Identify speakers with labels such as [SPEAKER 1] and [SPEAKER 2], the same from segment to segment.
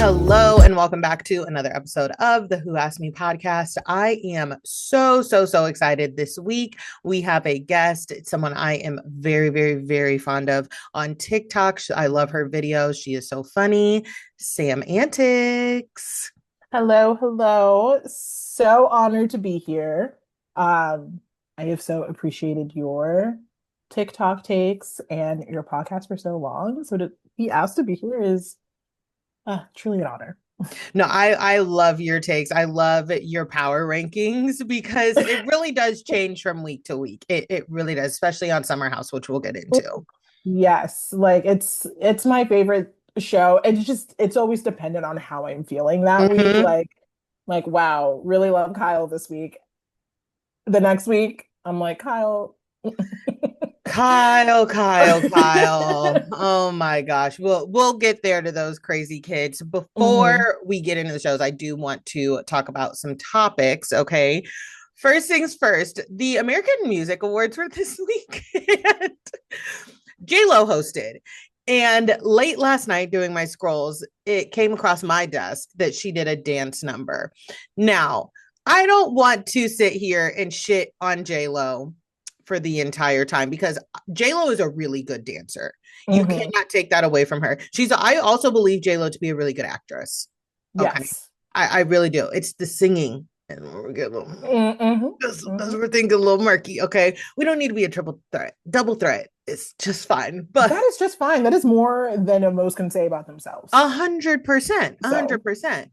[SPEAKER 1] Hello and welcome back to another episode of the Who Asked Me podcast. I am so excited this week. We have a guest, someone I am very fond of on TikTok. I love her videos. She is so funny. Sam-Antics.
[SPEAKER 2] Hello. So honored to be here. I have so appreciated your TikTok takes and your podcast for so long. So to be asked to be here is truly an honor.
[SPEAKER 1] No, I love your takes. I love your power rankings because it really does change from week to week. It really does, especially on Summer House, which we'll get into.
[SPEAKER 2] Yes, like it's my favorite show. It's always dependent on how I'm feeling that week.
[SPEAKER 1] Mhm.
[SPEAKER 2] Like wow, really love Kyle this week. The next week, I'm like, Kyle.
[SPEAKER 1] Kyle. Oh my gosh. We'll get there to those crazy kids. Before
[SPEAKER 2] Mhm.
[SPEAKER 1] we get into the shows, I do want to talk about some topics, okay? First things first, the American Music Awards were this week. And J.Lo hosted. And late last night doing my scrolls, it came across my desk that she did a dance number. Now, I don't want to sit here and shit on J.Lo for the entire time because J-Lo is a really good dancer. You
[SPEAKER 2] Mhm.
[SPEAKER 1] cannot take that away from her. I also believe J-Lo to be a really good actress. Okay.
[SPEAKER 2] Yes.
[SPEAKER 1] I really do. It's the singing. And we're getting a little,
[SPEAKER 2] Mm-hmm.
[SPEAKER 1] as
[SPEAKER 2] Hmm.
[SPEAKER 1] we're thinking a little murky. Okay. We don't need to be a triple threat, double threat. It's just fine. But
[SPEAKER 2] That is just fine. That is more than most can say about themselves.
[SPEAKER 1] 100%, a hundred
[SPEAKER 2] So,
[SPEAKER 1] percent.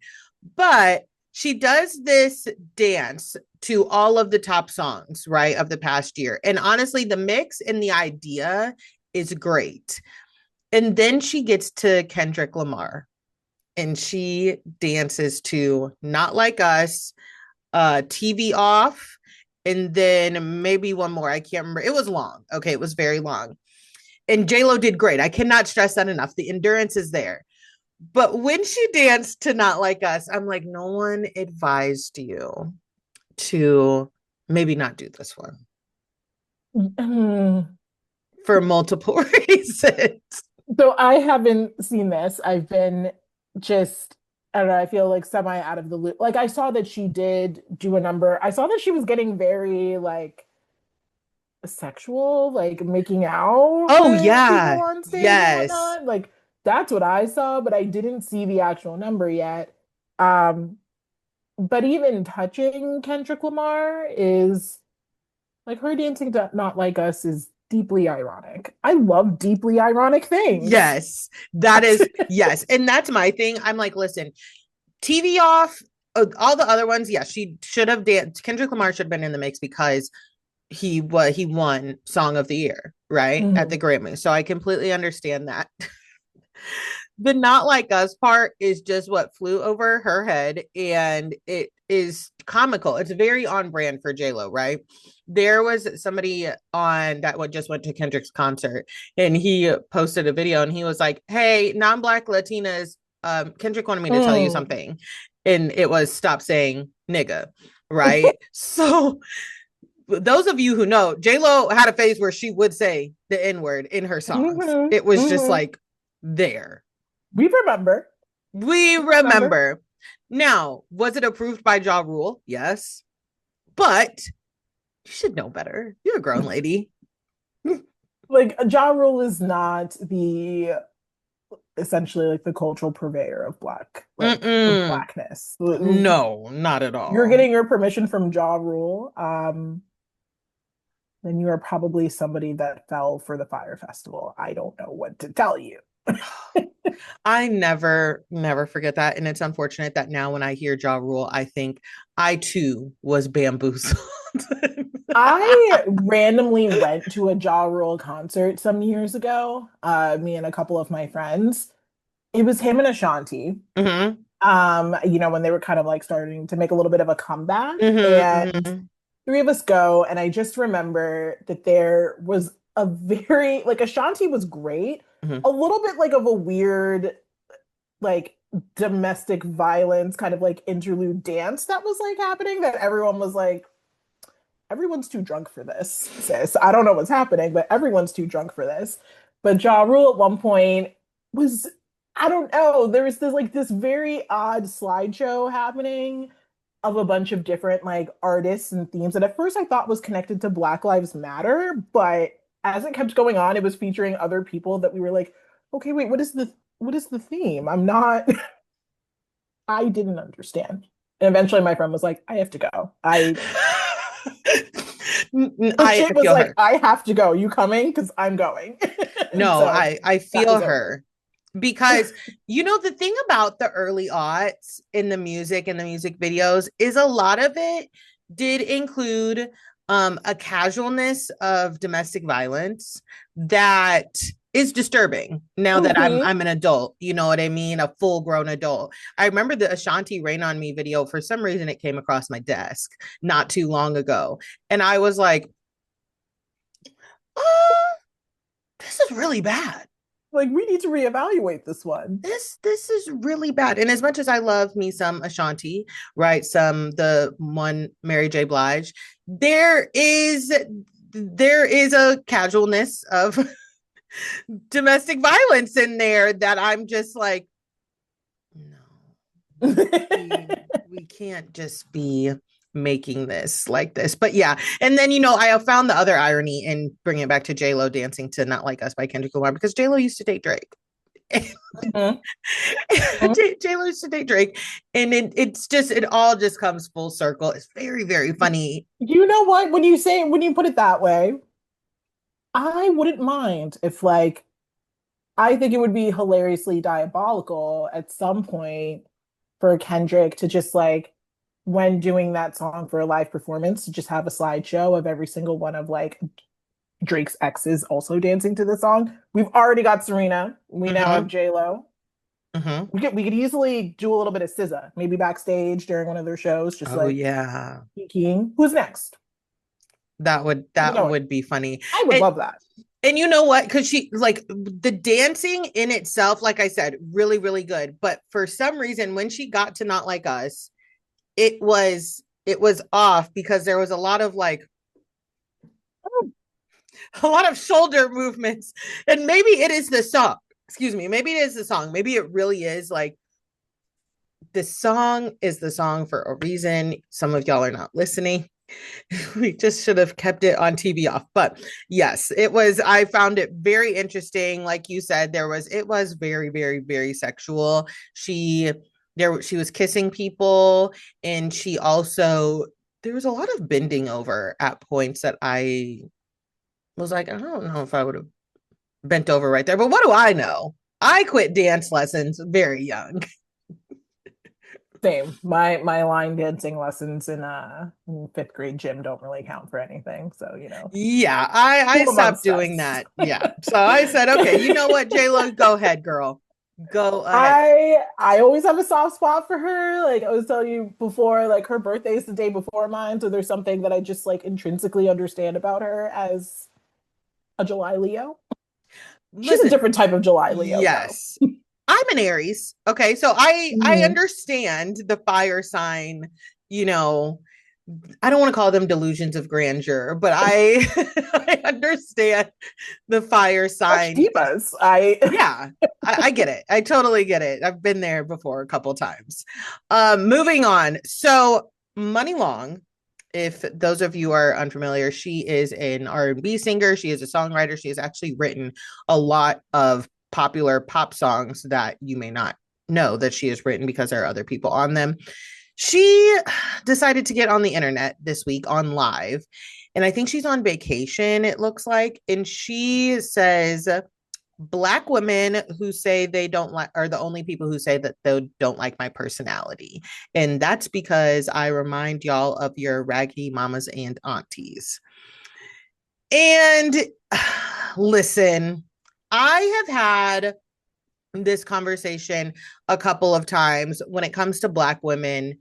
[SPEAKER 1] But she does this dance to all of the top songs, right, of the past year. And honestly, the mix and the idea is great. And then she gets to Kendrick Lamar and she dances to Not Like Us, TV Off, and then maybe one more. I can't remember. It was long. Okay, it was very long. And J-Lo did great. I cannot stress that enough. The endurance is there. But when she danced to Not Like Us, I'm like, no one advised you to maybe not do this one
[SPEAKER 2] mm.
[SPEAKER 1] for multiple reasons.
[SPEAKER 2] So I haven't seen this. I've been just, I don't know, I feel like semi out of the loop. Like I saw that she did do a number. I saw that she was getting very like sexual, like making out
[SPEAKER 1] Oh,
[SPEAKER 2] with people
[SPEAKER 1] yeah.
[SPEAKER 2] on stage and
[SPEAKER 1] Yes.
[SPEAKER 2] whatnot. Like that's what I saw, but I didn't see the actual number yet. Um, but even touching Kendrick Lamar is like her dancing to Not Like Us is deeply ironic. I love deeply ironic things.
[SPEAKER 1] Yes. That is, yes. And that's my thing. I'm like, listen, TV off, all the other ones, yes, she should have danced. Kendrick Lamar should have been in the mix because he won Song of the Year, right? At the
[SPEAKER 2] Mhm.
[SPEAKER 1] Grammy. So I completely understand that. The Not Like Us part is just what flew over her head, and it is comical. It's very on brand for J-Lo, right? There was somebody on that what just went to Kendrick's concert, and he posted a video and he was like, hey, non-black Latinas, Kendrick wanted me to tell you
[SPEAKER 2] Mm.
[SPEAKER 1] something, and it was stop saying nigga, right? So those of you who know, J-Lo had a phase where she would say the N-word in her songs.
[SPEAKER 2] Hmm.
[SPEAKER 1] It was just
[SPEAKER 2] Hmm.
[SPEAKER 1] like there.
[SPEAKER 2] We remember.
[SPEAKER 1] We
[SPEAKER 2] We remember.
[SPEAKER 1] remember. Now, was it approved by Ja Rule? Yes. But you should know better. You're a grown lady.
[SPEAKER 2] Like Ja Rule is not the essentially like the cultural purveyor of of
[SPEAKER 1] Mm-mm.
[SPEAKER 2] blackness.
[SPEAKER 1] No, not at
[SPEAKER 2] You're
[SPEAKER 1] all.
[SPEAKER 2] getting your permission from Ja Rule. Then you are probably somebody that fell for the Fire Festival. I don't know what to tell you.
[SPEAKER 1] I never forget that. And it's unfortunate that now when I hear Ja Rule, I think I too was bamboozled.
[SPEAKER 2] I randomly went to a Ja Rule concert some years ago, me and a couple of my friends. It was him and Ashanti.
[SPEAKER 1] Mm-hmm.
[SPEAKER 2] When they were kind of like starting to make a little bit of a comeback.
[SPEAKER 1] Mm-hmm.
[SPEAKER 2] And
[SPEAKER 1] Mm-hmm.
[SPEAKER 2] three of us go, and I just remember that there was a very like Ashanti was great,
[SPEAKER 1] Mm-hmm.
[SPEAKER 2] a little bit like of a weird like domestic violence kind of like interlude dance that was like happening that everyone was like, everyone's too drunk for this, sis. I don't know what's happening, but everyone's too drunk for this. But Ja Rule at one point was I don't know. There was this very odd slideshow happening of a bunch of different like artists and themes that at first I thought was connected to Black Lives Matter, but as it kept going on, it was featuring other people that we were like, okay, wait, what is the theme? I'm not I didn't understand. And eventually my friend was like, I have to go. I
[SPEAKER 1] I
[SPEAKER 2] legit was
[SPEAKER 1] feel
[SPEAKER 2] like,
[SPEAKER 1] her.
[SPEAKER 2] I have to go. You coming? Because I'm going. And
[SPEAKER 1] No,
[SPEAKER 2] so
[SPEAKER 1] I
[SPEAKER 2] that
[SPEAKER 1] feel
[SPEAKER 2] was over.
[SPEAKER 1] her because the thing about the early aughts in the music and the music videos is a lot of it did include a casualness of domestic violence that is disturbing now that
[SPEAKER 2] Hmm.
[SPEAKER 1] I'm an adult, you know what I mean? A full grown adult. I remember the Ashanti Rain on Me video. For some reason it came across my desk not too long ago. And I was like, oh, this is really bad.
[SPEAKER 2] Like we need to reevaluate this one.
[SPEAKER 1] This is really bad. And as much as I love me some Ashanti, right? Some the one Mary J. Blige, there is a casualness of domestic violence in there that I'm just like, no, we can't just be making this like this. But yeah, and then I have found the other irony in bringing it back to J.Lo dancing to Not Like Us by Kendrick Lamar because J.Lo used to date Drake.
[SPEAKER 2] Mhm. Mhm.
[SPEAKER 1] J-Lo used to date Drake, and it all just comes full circle. It's very very funny.
[SPEAKER 2] You know what? When you put it that way, I wouldn't mind if like I think it would be hilariously diabolical at some point for Kendrick to just like when doing that song for a live performance to just have a slideshow of every single one of like Drake's exes also dancing to the song. We've already got Serena. We now have
[SPEAKER 1] Mm-hmm,
[SPEAKER 2] J.Lo.
[SPEAKER 1] mm-hmm.
[SPEAKER 2] We could easily do a little bit of SZA, maybe backstage during one of their shows, just
[SPEAKER 1] Oh
[SPEAKER 2] like
[SPEAKER 1] yeah,
[SPEAKER 2] peeking. Who's next?
[SPEAKER 1] that would
[SPEAKER 2] You
[SPEAKER 1] that
[SPEAKER 2] know it.
[SPEAKER 1] would be funny.
[SPEAKER 2] I would
[SPEAKER 1] And
[SPEAKER 2] love that.
[SPEAKER 1] and you know what? Because she like the dancing in itself, like I said, really really good. But for some reason, when she got to Not Like Us, it was off because there was a lot of shoulder movements, and maybe it is the song. Excuse me, maybe it is the song. Maybe it really is like this song is the song for a reason. Some of y'all are not listening. We just should have kept it on TV off. But yes, it was. I found it very interesting. Like you said, it was very, very, very sexual. She was kissing people, and she also there was a lot of bending over at points that I was like, I don't know if I would have bent over right there. But what do I know? I quit dance lessons very young.
[SPEAKER 2] Same. My line dancing lessons in fifth grade gym don't really count for anything. So,
[SPEAKER 1] Yeah, I
[SPEAKER 2] who
[SPEAKER 1] stopped
[SPEAKER 2] amongst
[SPEAKER 1] doing
[SPEAKER 2] us?
[SPEAKER 1] that. Yeah. So I said, okay, you know what, J-Lo, go ahead, girl. Go ahead.
[SPEAKER 2] I always have a soft spot for her. Like I was telling you before, like her birthday is the day before mine, so there's something that I just like intrinsically understand about her as a July Leo. She's a
[SPEAKER 1] Listen,
[SPEAKER 2] different type of July Leo, though.
[SPEAKER 1] yes. I'm an Aries. Okay. So I
[SPEAKER 2] Mhm.
[SPEAKER 1] understand the fire sign, you know, I don't want to call them delusions of grandeur, but I I understand the fire
[SPEAKER 2] Such
[SPEAKER 1] sign.
[SPEAKER 2] divas. I
[SPEAKER 1] Yeah, I get it. I totally get it. I've been there before a couple times. Moving on. So Money Long, if those of you are unfamiliar, she is an R&B singer. She is a songwriter. She has actually written a lot of popular pop songs that you may not know that she has written because there are other people on them. She decided to get on the internet this week on live, and I think she's on vacation, it looks like. And she says, Black women who say they don't like are the only people who say that they don't like my personality. And that's because I remind y'all of your raggedy mamas and aunties. And listen, I have had this conversation a couple of times when it comes to Black women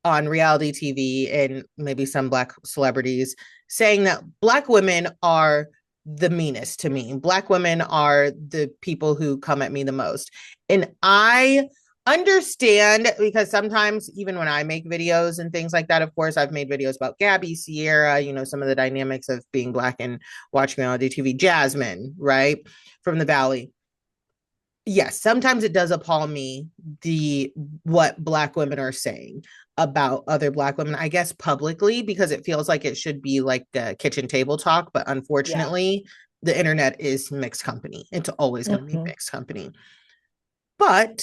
[SPEAKER 1] on reality TV and maybe some Black celebrities saying that Black women are the meanest to me. Black women are the people who come at me the most. And I understand because sometimes even when I make videos and things like that, of course, I've made videos about Gabby, Sierra, some of the dynamics of being Black and watching reality TV, Jasmine, right, from the Valley. yes, sometimes it does appall me the what black women are saying about other black women, I guess publicly, because it feels like it should be like the kitchen table talk, but
[SPEAKER 2] Yeah.
[SPEAKER 1] unfortunately, the internet is mixed company. It's always going to be
[SPEAKER 2] Hmm.
[SPEAKER 1] mixed company. But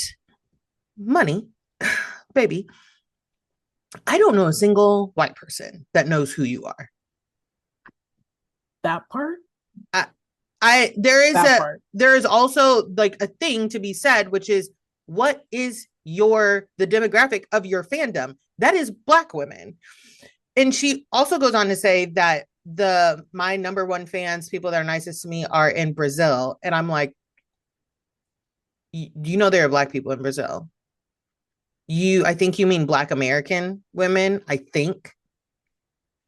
[SPEAKER 1] money, baby, I don't know a single white person that knows who you are.
[SPEAKER 2] That part,
[SPEAKER 1] I, I
[SPEAKER 2] that part.
[SPEAKER 1] there is also like a thing to be said, which is what is the demographic of your fandom? That is black women. And she also goes on to say that the my number one fans, people that are nicest to me, are in Brazil. And I'm like, you know there are black people in Brazil. I think you mean black American women, I think.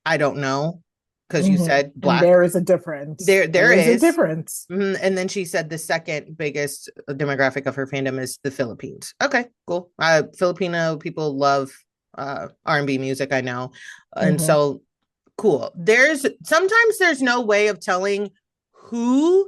[SPEAKER 1] I don't know. Because you
[SPEAKER 2] Hmm.
[SPEAKER 1] said
[SPEAKER 2] And
[SPEAKER 1] black.
[SPEAKER 2] there is a difference.
[SPEAKER 1] There
[SPEAKER 2] There is a
[SPEAKER 1] is.
[SPEAKER 2] difference.
[SPEAKER 1] And then she said the second biggest demographic of her fandom is the Philippines. Okay, cool. Filipino people love R&B music, I know. And
[SPEAKER 2] Hmm.
[SPEAKER 1] so cool. There's no way of telling who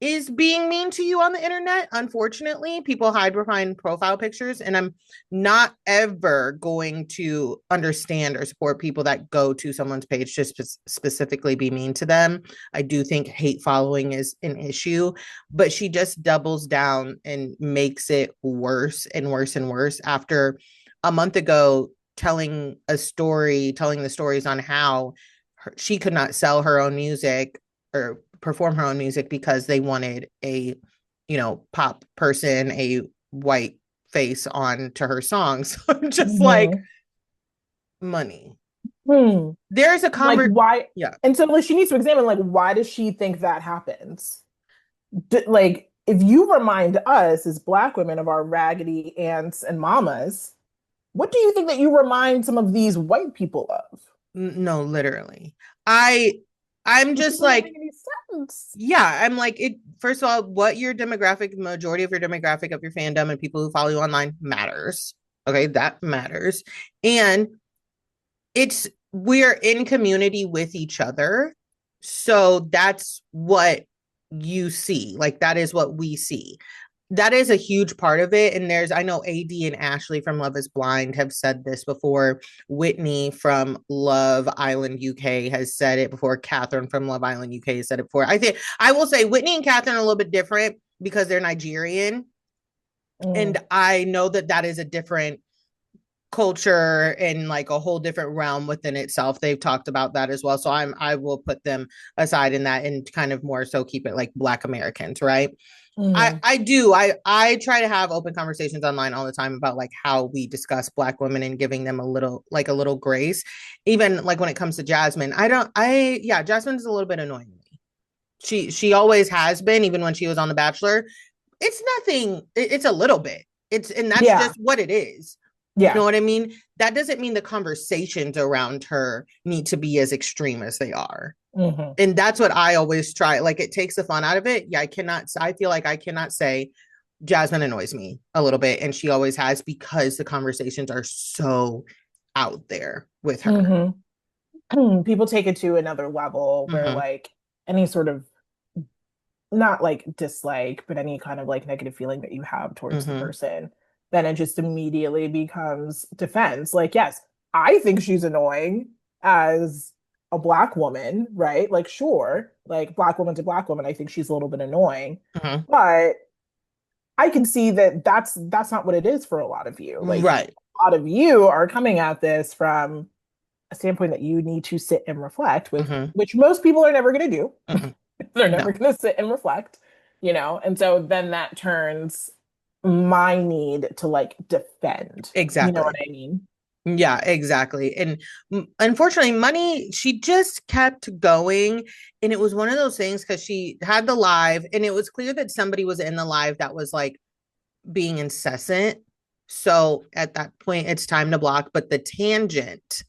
[SPEAKER 1] is being mean to you on the internet. Unfortunately, people hide behind profile pictures, and I'm not ever going to understand or support people that go to someone's page to specifically be mean to them. I do think hate following is an issue, but she just doubles down and makes it worse and worse and worse after a month ago telling the stories on how she could not sell her own music or perform her own music because they wanted a, pop person, a white face on to her songs. So I'm just like,
[SPEAKER 2] Hmm.
[SPEAKER 1] money.
[SPEAKER 2] Hmm.
[SPEAKER 1] There's a
[SPEAKER 2] Like why?
[SPEAKER 1] yeah.
[SPEAKER 2] And so like she needs to examine like why does she think that happens? Like if you remind us as Black women of our raggedy aunts and mamas, what do you think that you remind some of these white people of?
[SPEAKER 1] No, literally. I I'm
[SPEAKER 2] Which
[SPEAKER 1] just
[SPEAKER 2] doesn't
[SPEAKER 1] like,
[SPEAKER 2] make any sense.
[SPEAKER 1] yeah, I'm like it. First of all, what your demographic, majority of your demographic of your fandom and people who follow you online matters. Okay, that matters. And we're in community with each other. So that's what you see. Like that is what we see. That is a huge part of it. And I know AD and Ashley from Love is Blind have said this before. Whitney from Love Island UK has said it before. Catherine from Love Island UK has said it before. I think I will say Whitney and Catherine are a little bit different because they're Nigerian.
[SPEAKER 2] Mm,
[SPEAKER 1] And I know that that is a different culture and like a whole different realm within itself. They've talked about that as well. So I will put them aside in that and kind of more so keep it like Black Americans, right?
[SPEAKER 2] mm,
[SPEAKER 1] I try to have open conversations online all the time about like how we discuss black women and giving them a little grace. Even like when it comes to Jasmine, I don't I yeah, Jasmine's a little bit annoying to me. She always has been, even when she was on The Bachelor. It's nothing, it's a little bit. And that's
[SPEAKER 2] yeah,
[SPEAKER 1] just what it is. You know
[SPEAKER 2] yeah.
[SPEAKER 1] what I mean? That doesn't mean the conversations around her need to be as extreme as they are.
[SPEAKER 2] Hmm.
[SPEAKER 1] And that's what I always try. Like it takes the fun out of it. Yeah, I feel like I cannot say Jasmine annoys me a little bit. And she always has because the conversations are so out there with her.
[SPEAKER 2] Hmm. People take it to another level where
[SPEAKER 1] Mm-hmm.
[SPEAKER 2] like any sort of not like dislike, but any kind of like negative feeling that you have towards the
[SPEAKER 1] Mm-hmm.
[SPEAKER 2] person, then it just immediately becomes defense. Like, yes, I think she's annoying as a black woman, right? Like, sure, like black woman to black woman, I think she's a little bit annoying,
[SPEAKER 1] Mm-hmm.
[SPEAKER 2] but I can see that that's not what it is for a lot of you. Like,
[SPEAKER 1] Right.
[SPEAKER 2] a lot of you are coming at this from a standpoint that you need to sit and reflect with,
[SPEAKER 1] Mm-hmm.
[SPEAKER 2] which most people are never going to do.
[SPEAKER 1] Mm-hmm.
[SPEAKER 2] They're
[SPEAKER 1] No,
[SPEAKER 2] never going to sit and reflect, you know? And so then that turns my need to like defend. You know what
[SPEAKER 1] exactly.
[SPEAKER 2] I mean?
[SPEAKER 1] Yeah, exactly. And unfortunately, Money, she just kept going. And it was one of those things because she had the live, and it was clear that somebody was in the live that was like being incessant. So at that point, it's time to block. But the tangent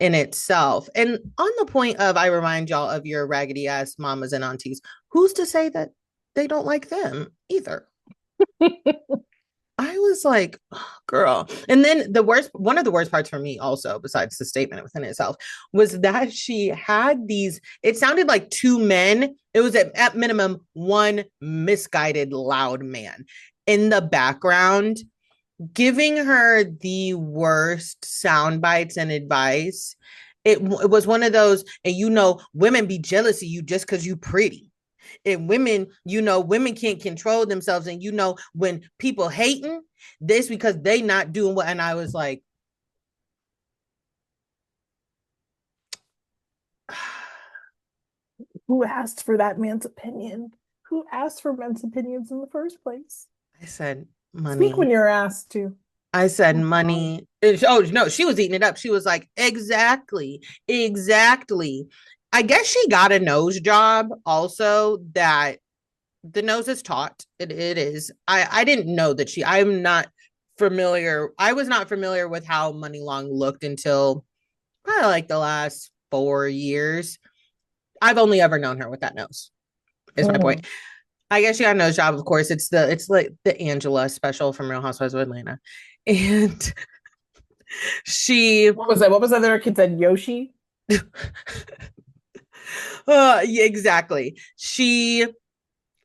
[SPEAKER 1] in itself, and on the point of, I remind y'all of your raggedy ass mamas and aunties, who's to say that they don't like them either? I was like, oh, girl. And then one of the worst parts for me, also, besides the statement within itself, was that she had it sounded like two men. It was at minimum one misguided, loud man. in the background giving her the worst sound bites and advice. It was one of those, and women be jealous of you just because you pretty. And women, women can't control themselves. And when people hating this because they not doing what, and I was like,
[SPEAKER 2] Who asked for that man's opinion? Who asked for men's opinions in the first place?
[SPEAKER 1] I said,
[SPEAKER 2] Speak when
[SPEAKER 1] money.
[SPEAKER 2] you're asked to.
[SPEAKER 1] I said,
[SPEAKER 2] Oh, God.
[SPEAKER 1] money. Oh, no, she was eating it up. She was like, exactly, exactly. I guess she got a nose job also that the nose is taught. It is. I didn't know that I'm not familiar. I was not familiar with how Money Long looked until probably like the last 4 years. I've only ever known her with that nose, is my point.
[SPEAKER 2] Mm.
[SPEAKER 1] I guess she got a nose job, of course. It's like the Angela special from Real Housewives of Atlanta. And she
[SPEAKER 2] What was that? What was the other kid said? Yoshi?
[SPEAKER 1] yeah, exactly. She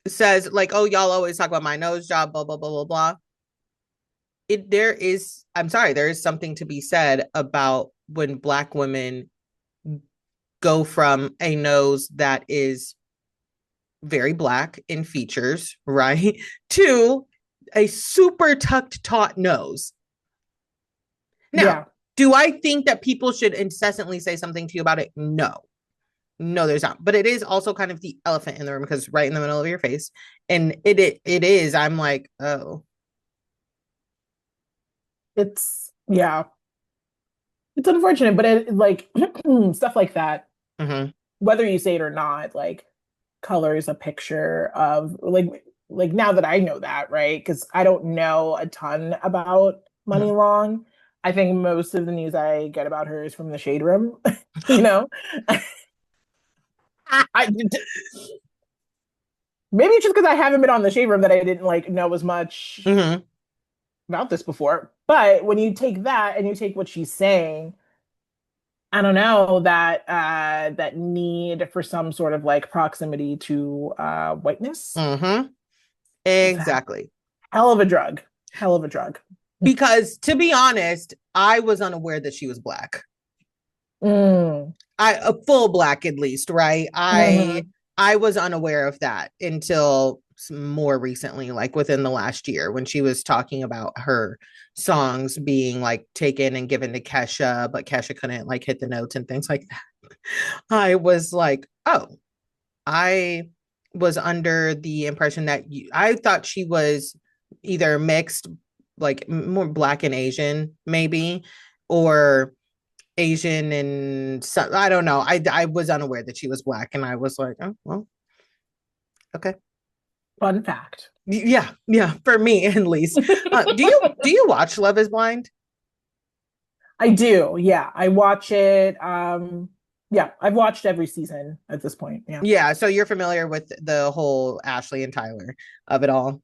[SPEAKER 1] says, like, oh, y'all always talk about my nose job, blah, blah, blah, blah, blah. I'm sorry, there is something to be said about when Black women go from a nose that is very Black in features, right, to a super tucked taut nose. Now,
[SPEAKER 2] Yeah.
[SPEAKER 1] do I think that people should incessantly say something to you about it? No. No, there's not. But it is also kind of the elephant in the room because right in the middle of your face. And it is. I'm like, oh.
[SPEAKER 2] Yeah. It's unfortunate, but it like stuff like that,
[SPEAKER 1] Mm-hmm.
[SPEAKER 2] whether you say it or not, like colors a picture of like now that I know that, right? Because I don't know a ton about Money
[SPEAKER 1] Mm-hmm.
[SPEAKER 2] Long. I think most of the news I get about her is from the Shade Room, you know? I maybe it's just because I haven't been on the Shade Room that I didn't like know as much
[SPEAKER 1] Mm-hmm.
[SPEAKER 2] about this before. But when you take that and you take what she's saying, I don't know that that need for some sort of like proximity to whiteness.
[SPEAKER 1] Mm-hmm.
[SPEAKER 2] It's a
[SPEAKER 1] Exactly.
[SPEAKER 2] hell of a drug. Hell of a drug.
[SPEAKER 1] Because to be honest, I was unaware that she was Black.
[SPEAKER 2] Mm.
[SPEAKER 1] I a full Black at least, right? I
[SPEAKER 2] Hmm.
[SPEAKER 1] I was unaware of that until more recently, like within the last year, when she was talking about her songs being like taken and given to Kesha, but Kesha couldn't like hit the notes and things like that. I was like, oh, I was under the impression that I thought she was either mixed, like more Black and Asian, maybe, or Asian and I don't know. I was unaware that she was Black, and I was like, oh well, okay,
[SPEAKER 2] Fun fact.
[SPEAKER 1] yeah, yeah, for me at least. Do you watch Love Is Blind?
[SPEAKER 2] I do. Yeah. I watch it. Yeah, I've watched every season at this point. Yeah.
[SPEAKER 1] Yeah, so you're familiar with the whole Ashley and Tyler of it all.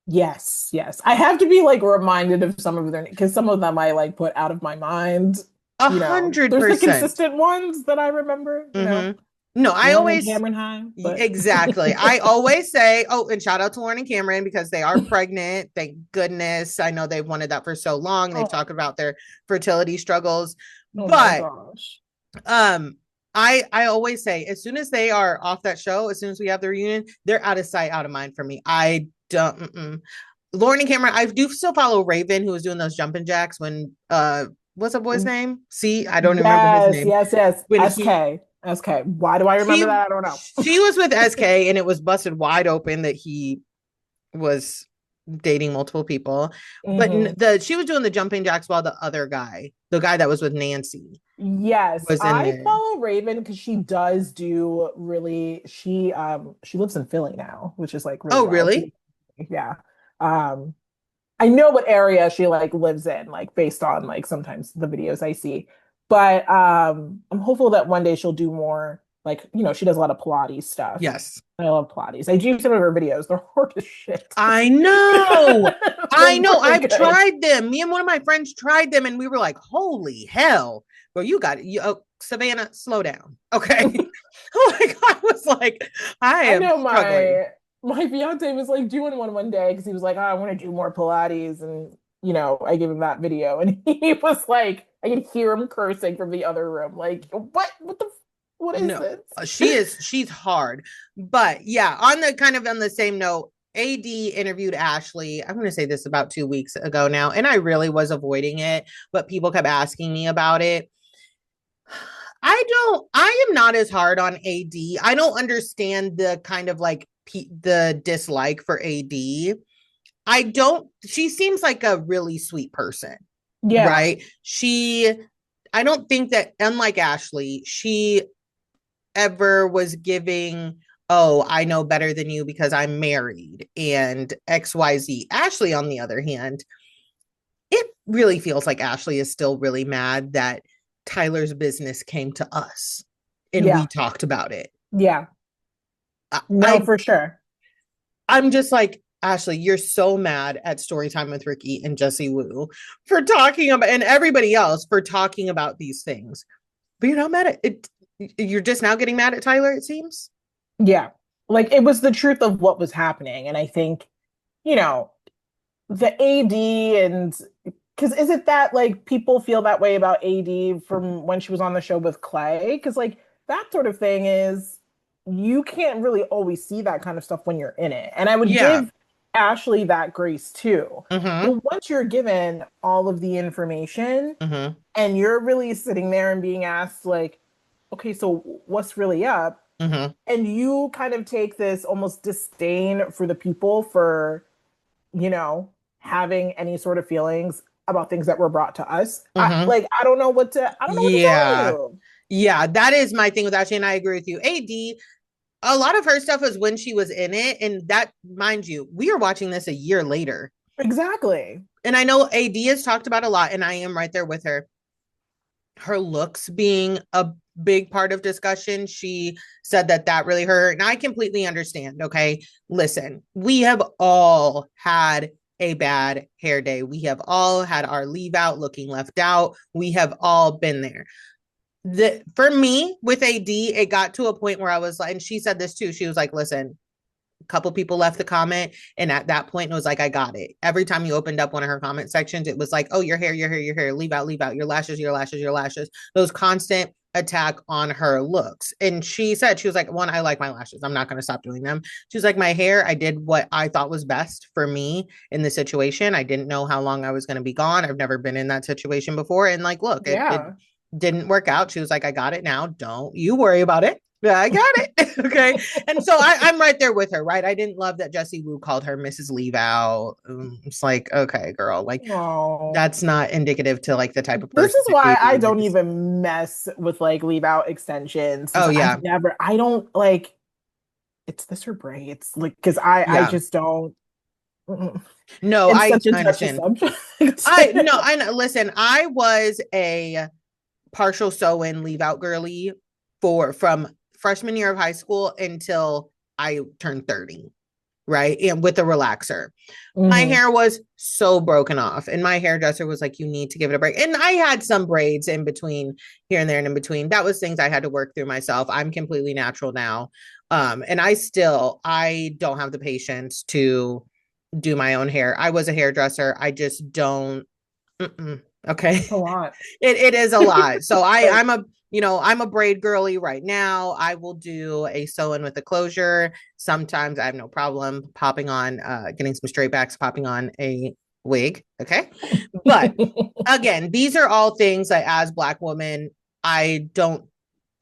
[SPEAKER 2] Yes, yes. I have to be like reminded of some of their because some of them I like put out of my mind.
[SPEAKER 1] A
[SPEAKER 2] You know,
[SPEAKER 1] hundred
[SPEAKER 2] there's the
[SPEAKER 1] percent.
[SPEAKER 2] consistent ones that I remember, you know,
[SPEAKER 1] Mm-hmm. No, I
[SPEAKER 2] Lauren and
[SPEAKER 1] always
[SPEAKER 2] Cameron High, but
[SPEAKER 1] exactly. I always say, oh, and shout out to Lauren and Cameron because they are pregnant. Thank goodness. I know they've wanted that for so long. They've
[SPEAKER 2] oh,
[SPEAKER 1] talked about their fertility struggles,
[SPEAKER 2] oh my
[SPEAKER 1] but
[SPEAKER 2] gosh.
[SPEAKER 1] um, I always say as soon as they are off that show, as soon as we have the reunion, they're out of sight, out of mind for me. I don't. Mm-mm. Lauren and Cameron, I do still follow Raven, who was doing those jumping jacks when what's the boy's name? See, I don't remember his
[SPEAKER 2] Yes,
[SPEAKER 1] name.
[SPEAKER 2] yes, yes.
[SPEAKER 1] When he
[SPEAKER 2] SK. SK. Why do I remember
[SPEAKER 1] she
[SPEAKER 2] that? I don't know.
[SPEAKER 1] she was with SK and it was busted wide open that he was dating multiple people. But
[SPEAKER 2] Hmm.
[SPEAKER 1] the she was doing the jumping jacks while the other guy, the guy that was with Nancy,
[SPEAKER 2] Yes,
[SPEAKER 1] was in
[SPEAKER 2] I
[SPEAKER 1] there.
[SPEAKER 2] follow Raven because she does do really she lives in Philly now, which is like really
[SPEAKER 1] Oh,
[SPEAKER 2] wild.
[SPEAKER 1] really?
[SPEAKER 2] Yeah. Um I know what area she like lives in, like based on like sometimes the videos I see. But I'm hopeful that one day she'll do more like, she does a lot of Pilates stuff.
[SPEAKER 1] Yes.
[SPEAKER 2] I love Pilates. I do some of her videos. They're hard as shit.
[SPEAKER 1] I know. I
[SPEAKER 2] They're
[SPEAKER 1] know.
[SPEAKER 2] really
[SPEAKER 1] I've
[SPEAKER 2] good.
[SPEAKER 1] tried them. Me and one of my friends tried them and we were like, holy hell. Well, you got it. Savannah, slow down. Okay. Like I was like, I
[SPEAKER 2] I
[SPEAKER 1] am
[SPEAKER 2] know
[SPEAKER 1] struggling.
[SPEAKER 2] my fiance was like doing one day because he was like, oh, I want to do more Pilates. And, I gave him that video and he was like, I could hear him cursing from the other room. Like, what is
[SPEAKER 1] No,
[SPEAKER 2] this?
[SPEAKER 1] she's hard. But yeah, on the same note, AD interviewed Ashley. I'm going to say this about 2 weeks ago now, and I really was avoiding it, but people kept asking me about it. I am not as hard on AD. I don't understand the kind of like the dislike for AD. I don't, she seems like a really sweet person,
[SPEAKER 2] Yeah.
[SPEAKER 1] right? I don't think that, unlike Ashley, she ever was giving, oh, I know better than you because I'm married and XYZ. Ashley, on the other hand, it really feels like Ashley is still really mad that Tyler's business came to us and we
[SPEAKER 2] Yeah.
[SPEAKER 1] talked about it.
[SPEAKER 2] Yeah. No,
[SPEAKER 1] I
[SPEAKER 2] for sure.
[SPEAKER 1] I'm just like, Ashley, you're so mad at Storytime with Ricky and Jesse Wu for talking about, and everybody else for talking about these things. But you're not mad at it. You're just now getting mad at Tyler, it seems.
[SPEAKER 2] Yeah. Like it was the truth of what was happening. And I think, you know, the AD and because is it that like people feel that way about AD from when she was on the show with Clay? Because like that sort of thing is you can't really always see that kind of stuff when you're in it. And I would
[SPEAKER 1] Yeah.
[SPEAKER 2] give Ashley that grace too.
[SPEAKER 1] Mm-hmm.
[SPEAKER 2] Well, once you're given all of the information
[SPEAKER 1] Mm-hmm.
[SPEAKER 2] and you're really sitting there and being asked like, okay, so what's really up?
[SPEAKER 1] Mm-hmm.
[SPEAKER 2] And you kind of take this almost disdain for the people for having any sort of feelings about things that were brought to us.
[SPEAKER 1] Mm-hmm.
[SPEAKER 2] I don't know what to tell
[SPEAKER 1] Yeah.
[SPEAKER 2] you.
[SPEAKER 1] Yeah. That is my thing with Ashley, and I agree with you. AD, a lot of her stuff was when she was in it. And that, mind you, we are watching this a year later.
[SPEAKER 2] Exactly.
[SPEAKER 1] And I know AD has talked about a lot, and I am right there with her. Her looks being a big part of discussion. She said that that really hurt. And I completely understand. Okay. Listen, we have all had a bad hair day. We have all had our leave out looking left out. We have all been there. For me with AD, it got to a point where I was like, and she said this too. She was like, listen, a couple people left the comment, and at that point it was like, I got it. Every time you opened up one of her comment sections, it was like, oh, your hair, your hair, your hair, leave out, leave out, your lashes, your lashes, your lashes. Those constant attack on her looks. And she said, she was like, one, I like my lashes, I'm not going to stop doing them. She was like, my hair, I did what I thought was best for me in the situation. I didn't know how long I was going to be gone. I've never been in that situation before, and like, look, it
[SPEAKER 2] Yeah.
[SPEAKER 1] didn't work out. She was like, I got it now, don't you worry about it. Yeah, I got it. Okay. And so I'm right there with her, right? I didn't love that Jesse Wu called her Mrs. Leave Out. It's like, okay, girl, like
[SPEAKER 2] Oh.
[SPEAKER 1] that's not indicative to like the type of
[SPEAKER 2] This
[SPEAKER 1] person
[SPEAKER 2] is
[SPEAKER 1] that
[SPEAKER 2] why I
[SPEAKER 1] AD
[SPEAKER 2] don't
[SPEAKER 1] is.
[SPEAKER 2] even mess with like leave out extensions because
[SPEAKER 1] Oh yeah.
[SPEAKER 2] I don't like it's this or braids like because I
[SPEAKER 1] Yeah.
[SPEAKER 2] just don't.
[SPEAKER 1] No,
[SPEAKER 2] It's
[SPEAKER 1] I
[SPEAKER 2] such a touchy
[SPEAKER 1] understand.
[SPEAKER 2] subject.
[SPEAKER 1] I know. Listen, I was a partial sew in leave out girly for from freshman year of high school until I turned 30, right? And with a relaxer. My
[SPEAKER 2] Mhm.
[SPEAKER 1] hair was so broken off, and my hairdresser was like, you need to give it a break. And I had some braids in between here and there and in between. That was things I had to work through myself. I'm completely natural now. And I don't have the patience to do my own hair. I was a hairdresser. I just don't. Okay.
[SPEAKER 2] It's a lot.
[SPEAKER 1] It is a lot. So
[SPEAKER 2] Like,
[SPEAKER 1] I'm a braid girly right now. I will do a sew in with a closure. Sometimes I have no problem popping on getting some straight backs, popping on a wig. Okay. But again, these are all things that as Black women, I don't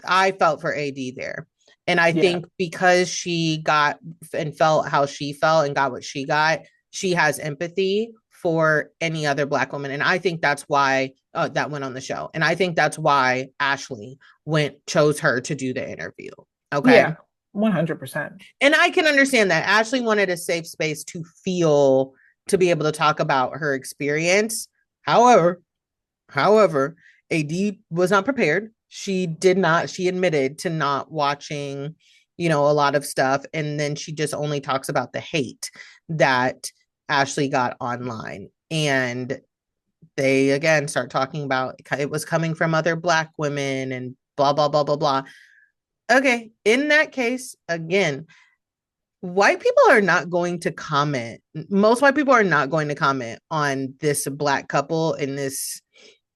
[SPEAKER 1] I felt for AD there. And I
[SPEAKER 2] yeah,
[SPEAKER 1] think because she got and felt how she felt and got what she got, she has empathy for any other Black woman. And I think that's why that went on the show. And I think that's why Ashley chose her to do the interview. Okay.
[SPEAKER 2] yeah, 100%.
[SPEAKER 1] And I can understand that. Ashley wanted a safe space to be able to talk about her experience. However, However, AD was not prepared. She admitted to not watching, a lot of stuff. And then she just only talks about the hate that Ashley got online. And they again start talking about it was coming from other Black women and blah, blah, blah, blah, blah. Okay. In that case, again, white people are not going to comment. Most white people are not going to comment on this black couple in this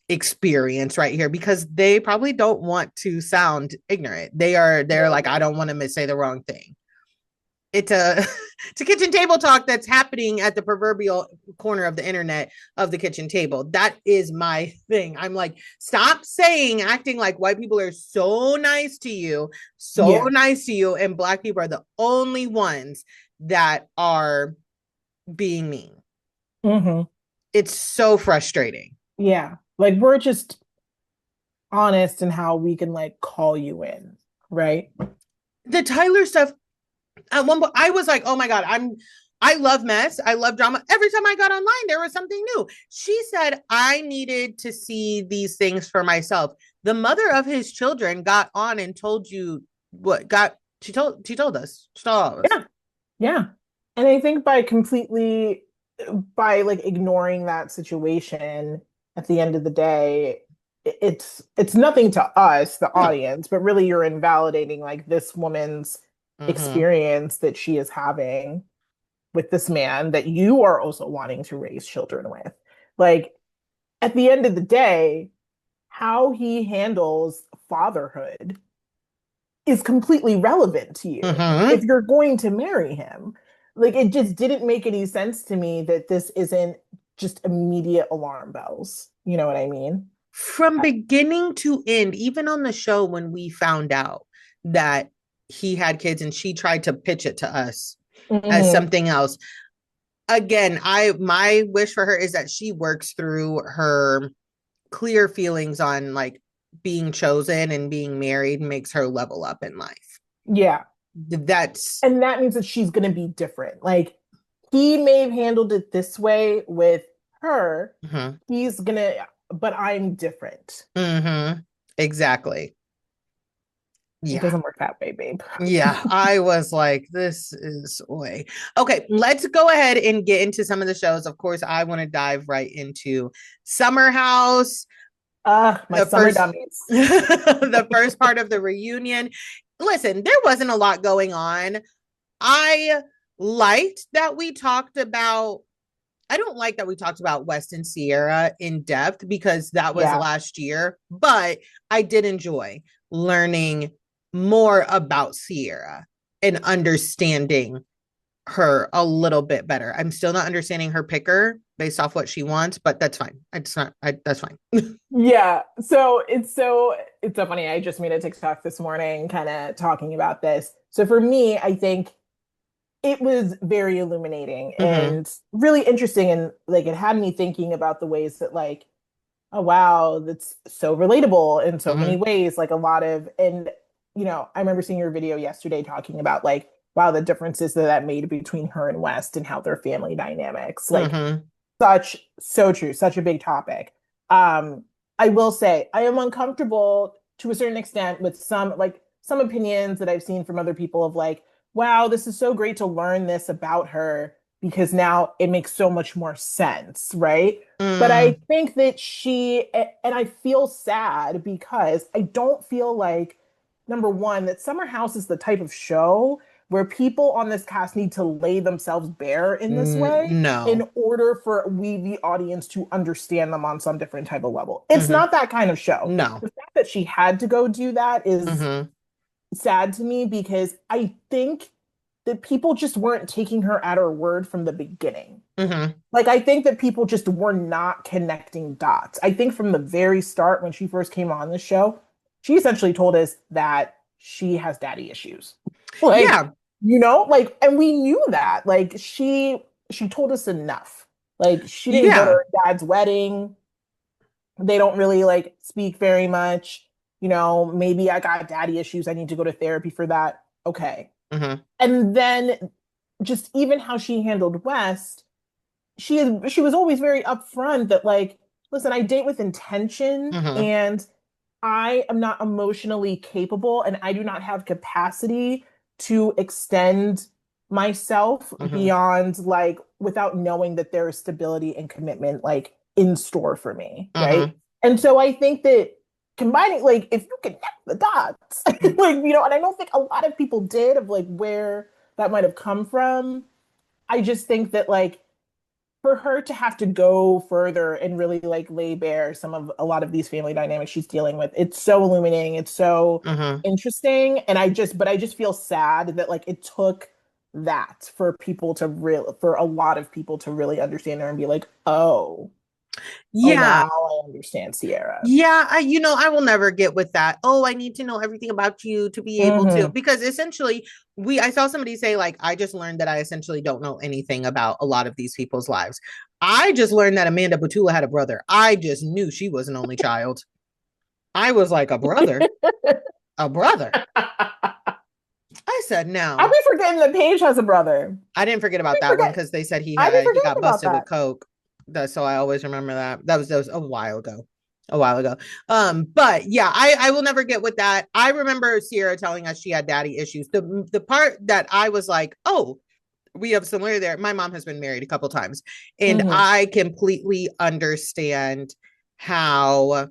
[SPEAKER 1] experience right here because they probably don't want to sound ignorant. They're like, I don't want to say the wrong thing. It's a it's a kitchen table talk that's happening at the proverbial corner of the internet of the kitchen table. That is my thing. I'm like, stop saying, acting like white people are so
[SPEAKER 2] Yeah.
[SPEAKER 1] nice to you, and black people are the only ones that are being mean.
[SPEAKER 2] Hmm.
[SPEAKER 1] It's so frustrating.
[SPEAKER 2] Yeah. Like we're just honest in how we can like call you in, right?
[SPEAKER 1] The Tyler stuff, at one point I was like, oh my God, I love mess. I love drama. Every time I got online, there was something new. She said I needed to see these things for myself. The mother of his children got on and told you what got she told us. She told all of us.
[SPEAKER 2] Yeah. Yeah. And I think by like ignoring that situation at the end of the day, it's nothing to us, the
[SPEAKER 1] No.
[SPEAKER 2] audience, but really you're invalidating like this woman's
[SPEAKER 1] Mm-hmm.
[SPEAKER 2] experience that she is having with this man that you are also wanting to raise children with. Like at the end of the day, how he handles fatherhood is completely relevant to you if
[SPEAKER 1] Mm-hmm.
[SPEAKER 2] you're going to marry him. Like it just didn't make any sense to me that this isn't just immediate alarm bells. You know what I mean?
[SPEAKER 1] From beginning to end, even on the show when we found out that he had kids and she tried to pitch it to us as
[SPEAKER 2] Mm-hmm.
[SPEAKER 1] something else. Again, I my wish for her is that she works through her clear feelings on like being chosen and being married makes her level up in life.
[SPEAKER 2] Yeah.
[SPEAKER 1] That's
[SPEAKER 2] And that means that she's going to be different. Like he may have handled it this way with her.
[SPEAKER 1] mm-hmm,
[SPEAKER 2] He's going to, but I'm different.
[SPEAKER 1] mm-hmm, exactly.
[SPEAKER 2] It
[SPEAKER 1] Yeah.
[SPEAKER 2] doesn't work that way, babe.
[SPEAKER 1] Yeah, I was like, this is way. Okay, let's go ahead and get into some of the shows. Of course, I want to dive right into Summer House,
[SPEAKER 2] My
[SPEAKER 1] the
[SPEAKER 2] summer
[SPEAKER 1] first
[SPEAKER 2] dummies.
[SPEAKER 1] the first part of the reunion. Listen, there wasn't a lot going on. I liked that we talked about I don't like that we talked about West and Sierra in depth because that was
[SPEAKER 2] Yeah.
[SPEAKER 1] last year, but I did enjoy learning more about Sierra and understanding her a little bit better. I'm still not understanding her picker based off what she wants, but that's fine. It's not that's fine.
[SPEAKER 2] Yeah. It's so funny. I just made a TikTok this morning kind of talking about this. So for me, I think it was very illuminating
[SPEAKER 1] Mm-hmm.
[SPEAKER 2] and really interesting and like it had me thinking about the ways that like, oh wow, that's so relatable in so many
[SPEAKER 1] Mm-hmm.
[SPEAKER 2] ways. Like a lot of and I remember seeing your video yesterday talking about like wow, the differences that made between her and West and how their family dynamics. Like
[SPEAKER 1] Mm-hmm.
[SPEAKER 2] so true, such a big topic. Um, I will say I am uncomfortable to a certain extent with some opinions that I've seen from other people of like, wow, this is so great to learn this about her because now it makes so much more sense, right? But I
[SPEAKER 1] Mm,
[SPEAKER 2] think that and I feel sad because I don't feel like, number one, that Summer House is the type of show where people on this cast need to lay themselves bare in this way in
[SPEAKER 1] no.
[SPEAKER 2] order for we, the audience, to understand them on some different type of level. It's
[SPEAKER 1] Mm-hmm.
[SPEAKER 2] not that kind of show.
[SPEAKER 1] No.
[SPEAKER 2] The fact that she had to go do that is
[SPEAKER 1] Mm-hmm.
[SPEAKER 2] sad to me because I think that people just weren't taking her at her word from the beginning.
[SPEAKER 1] Mm-hmm.
[SPEAKER 2] Like, I think that people just were not connecting dots. I think from the very start, when she first came on the show, she essentially told us that she has daddy issues. Like,
[SPEAKER 1] Yeah.
[SPEAKER 2] like, and we knew that. Like, she told us enough. Like, she didn't go to
[SPEAKER 1] Yeah.
[SPEAKER 2] her dad's wedding. They don't really like speak very much. Maybe I got daddy issues. I need to go to therapy for that. Okay.
[SPEAKER 1] Mm-hmm.
[SPEAKER 2] And then just even how she handled West, she was always very upfront that like, listen, I date with intention
[SPEAKER 1] Mm-hmm.
[SPEAKER 2] and I am not emotionally capable and I do not have capacity to extend myself
[SPEAKER 1] Mm-hmm.
[SPEAKER 2] beyond like without knowing that there is stability and commitment like in store for me, right?
[SPEAKER 1] Mm-hmm.
[SPEAKER 2] And so I think that combining like if you connect the dots, like and I don't think a lot of people did of like where that might have come from. I just think that like for her to have to go further and really like lay bare some of a lot of these family dynamics she's dealing with, it's so illuminating, it's so
[SPEAKER 1] Mm-hmm.
[SPEAKER 2] interesting. And I just feel sad that like it took that for people to real for a lot of people to really understand her and be like, oh,
[SPEAKER 1] Yeah.
[SPEAKER 2] now I understand Sierra.
[SPEAKER 1] Yeah, I will never get with that. Oh, I need to know everything about you to be able to,
[SPEAKER 2] Hmm.
[SPEAKER 1] because essentially I saw somebody say like I just learned that I essentially don't know anything about a lot of these people's lives. I just learned that Amanda Batula had a brother. I just knew she was an only child. I was like, a brother? A brother? I said
[SPEAKER 2] I
[SPEAKER 1] no.
[SPEAKER 2] be forgetting that Paige has a brother.
[SPEAKER 1] I didn't forget
[SPEAKER 2] I
[SPEAKER 1] about
[SPEAKER 2] be
[SPEAKER 1] that one
[SPEAKER 2] forget
[SPEAKER 1] because they said
[SPEAKER 2] I be
[SPEAKER 1] he
[SPEAKER 2] forgetting
[SPEAKER 1] got
[SPEAKER 2] about
[SPEAKER 1] busted with
[SPEAKER 2] that.
[SPEAKER 1] coke. So I always remember that. That was a while ago. A while ago. But yeah, I will never get with that. I remember Sierra telling us she had daddy issues. The part that I was like, oh, we have similar there. My mom has been married a couple times, and
[SPEAKER 2] Hmm.
[SPEAKER 1] I completely understand how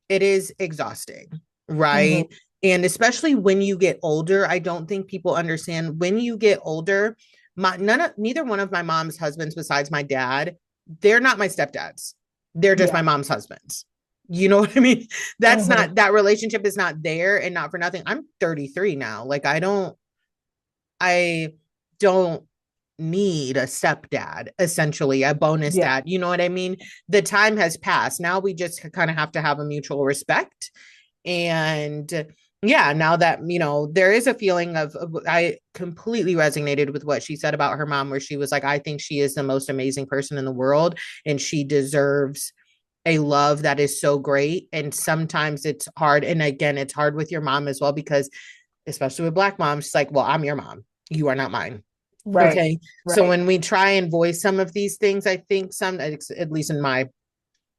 [SPEAKER 1] it is exhausting,
[SPEAKER 2] Hmm.
[SPEAKER 1] right? And especially when you get older, I don't think people understand when you get older. Neither one of my mom's husbands, besides my dad, they're not my stepdads. They're just my
[SPEAKER 2] Yeah.
[SPEAKER 1] mom's husbands. You know what I mean? That's
[SPEAKER 2] Hmm.
[SPEAKER 1] not that relationship is not there, and not for nothing. I'm 33 now. Like I don't need a stepdad, essentially, a bonus
[SPEAKER 2] Yeah.
[SPEAKER 1] dad. You know what I mean? The time has passed. Now we just kind of have to have a mutual respect. And yeah, now that, there is a feeling I completely resonated with what she said about her mom, where she was like, I think she is the most amazing person in the world and she deserves a love that is so great. And sometimes it's hard. And again, it's hard with your mom as well, because especially with Black moms, she's like, well, I'm your mom. You are not mine.
[SPEAKER 2] Right.
[SPEAKER 1] Okay. So
[SPEAKER 2] Right.
[SPEAKER 1] when we try and voice some of these things, I think at least in my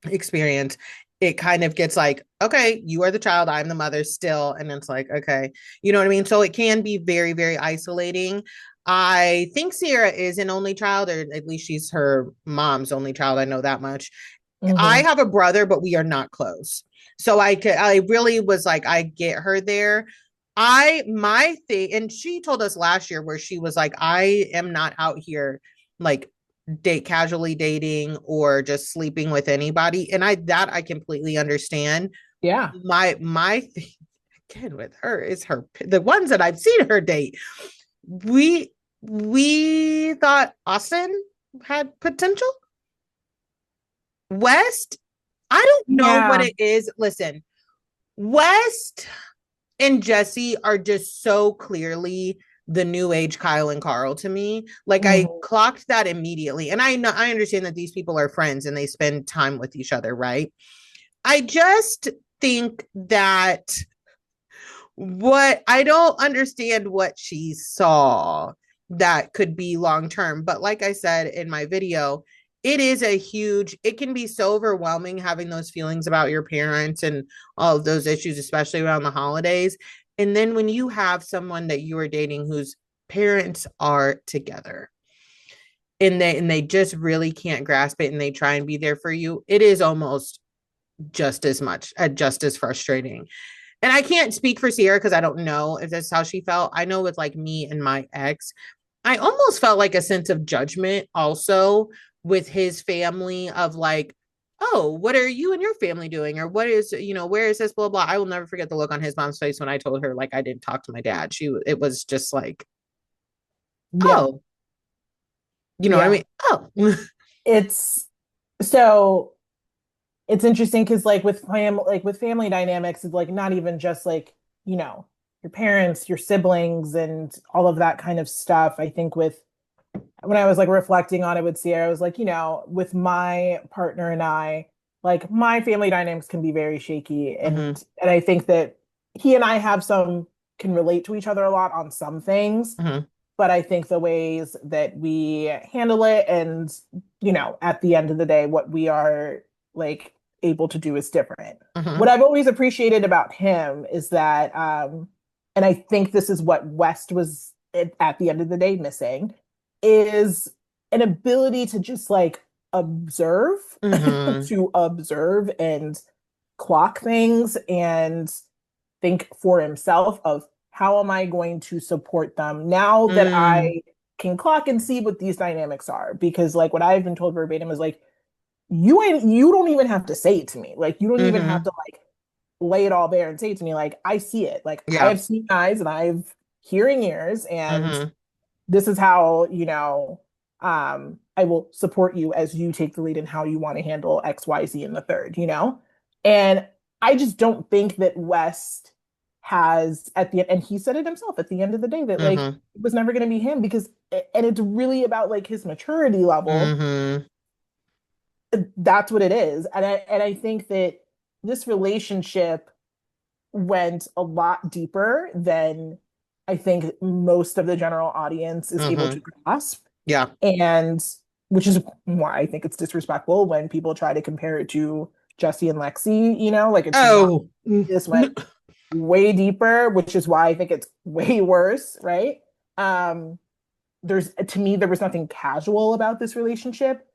[SPEAKER 1] experience, it kind of gets like, okay, you are the child, I'm the mother still. And it's like, okay, you know what I mean? So it can be very, very isolating. I think Sierra is an only child, or at least she's her mom's only child. I know that much. I
[SPEAKER 2] Hmm.
[SPEAKER 1] have a brother, but we are not close. So I really was like, I get her there. My thing, and she told us last year where she was like, I am not out here like casually dating or just sleeping with anybody. And I completely understand.
[SPEAKER 2] Yeah.
[SPEAKER 1] My thing again with her is the ones that I've seen her date. We thought Austin had potential. West, I don't know what
[SPEAKER 2] Yeah.
[SPEAKER 1] it is. Listen, West and Jesse are just so clearly the new age Kyle and Carl to me. Like I
[SPEAKER 2] Hmm.
[SPEAKER 1] clocked that immediately. And I understand that these people are friends and they spend time with each other, right? I just think that what I don't understand what she saw that could be long term. But like I said in my video, it can be so overwhelming having those feelings about your parents and all of those issues, especially around the holidays. And then when you have someone that you are dating whose parents are together and they just really can't grasp it and they try and be there for you, it is almost just as frustrating. And I can't speak for Sierra because I don't know if that's how she felt. I know with like me and my ex, I almost felt like a sense of judgment also with his family of like, oh, what are you and your family doing? Or what is, where is this, blah, blah. I will never forget the look on his mom's face when I told her like I didn't talk to my dad. It was just like,
[SPEAKER 2] Yeah.
[SPEAKER 1] oh, you know what I
[SPEAKER 2] Yeah.
[SPEAKER 1] mean? Oh.
[SPEAKER 2] It's so it's interesting because like with family dynamics, it's like not even just like, you know, your parents, your siblings, and all of that kind of stuff. I think with when I was like reflecting on it with Sierra, I was like, with my partner and I, like my family dynamics can be very shaky.
[SPEAKER 1] Mm-hmm,
[SPEAKER 2] And I think that he and I have some can relate to each other a lot on some things,
[SPEAKER 1] mm-hmm,
[SPEAKER 2] but I think the ways that we handle it and, at the end of the day, what we are like able to do is different.
[SPEAKER 1] mm-hmm,
[SPEAKER 2] What I've always appreciated about him is that, and I think this is what West was at the end of the day missing, is an ability to just like observe,
[SPEAKER 1] mm-hmm,
[SPEAKER 2] to observe and clock things and think for himself of how am I going to support them now that
[SPEAKER 1] Mm,
[SPEAKER 2] I can clock and see what these dynamics are? Because like what I've been told verbatim is like, you don't even have to say it to me. Like you don't even have
[SPEAKER 1] mm-hmm.
[SPEAKER 2] to like lay it all bare and say it to me. Like I see it. Like I
[SPEAKER 1] Yeah.
[SPEAKER 2] have seen eyes and I have hearing ears, and
[SPEAKER 1] Mm-hmm.
[SPEAKER 2] this is how, I will support you as you take the lead in how you want to handle XYZ in the third. And I just don't think that West has at the end, and he said it himself at the end of the day that like
[SPEAKER 1] Mm-hmm.
[SPEAKER 2] it was never going to be him because, and it's really about like his maturity level.
[SPEAKER 1] Mm-hmm.
[SPEAKER 2] That's what it is. And I think that this relationship went a lot deeper than I think most of the general audience is able
[SPEAKER 1] Mm-hmm.
[SPEAKER 2] to grasp.
[SPEAKER 1] Yeah.
[SPEAKER 2] And which is why I think it's disrespectful when people try to compare it to Jesse and Lexi, like it's not,
[SPEAKER 1] Oh.
[SPEAKER 2] this went way deeper, which is why I think it's way worse, right? Um, there's to me, there was nothing casual about this relationship.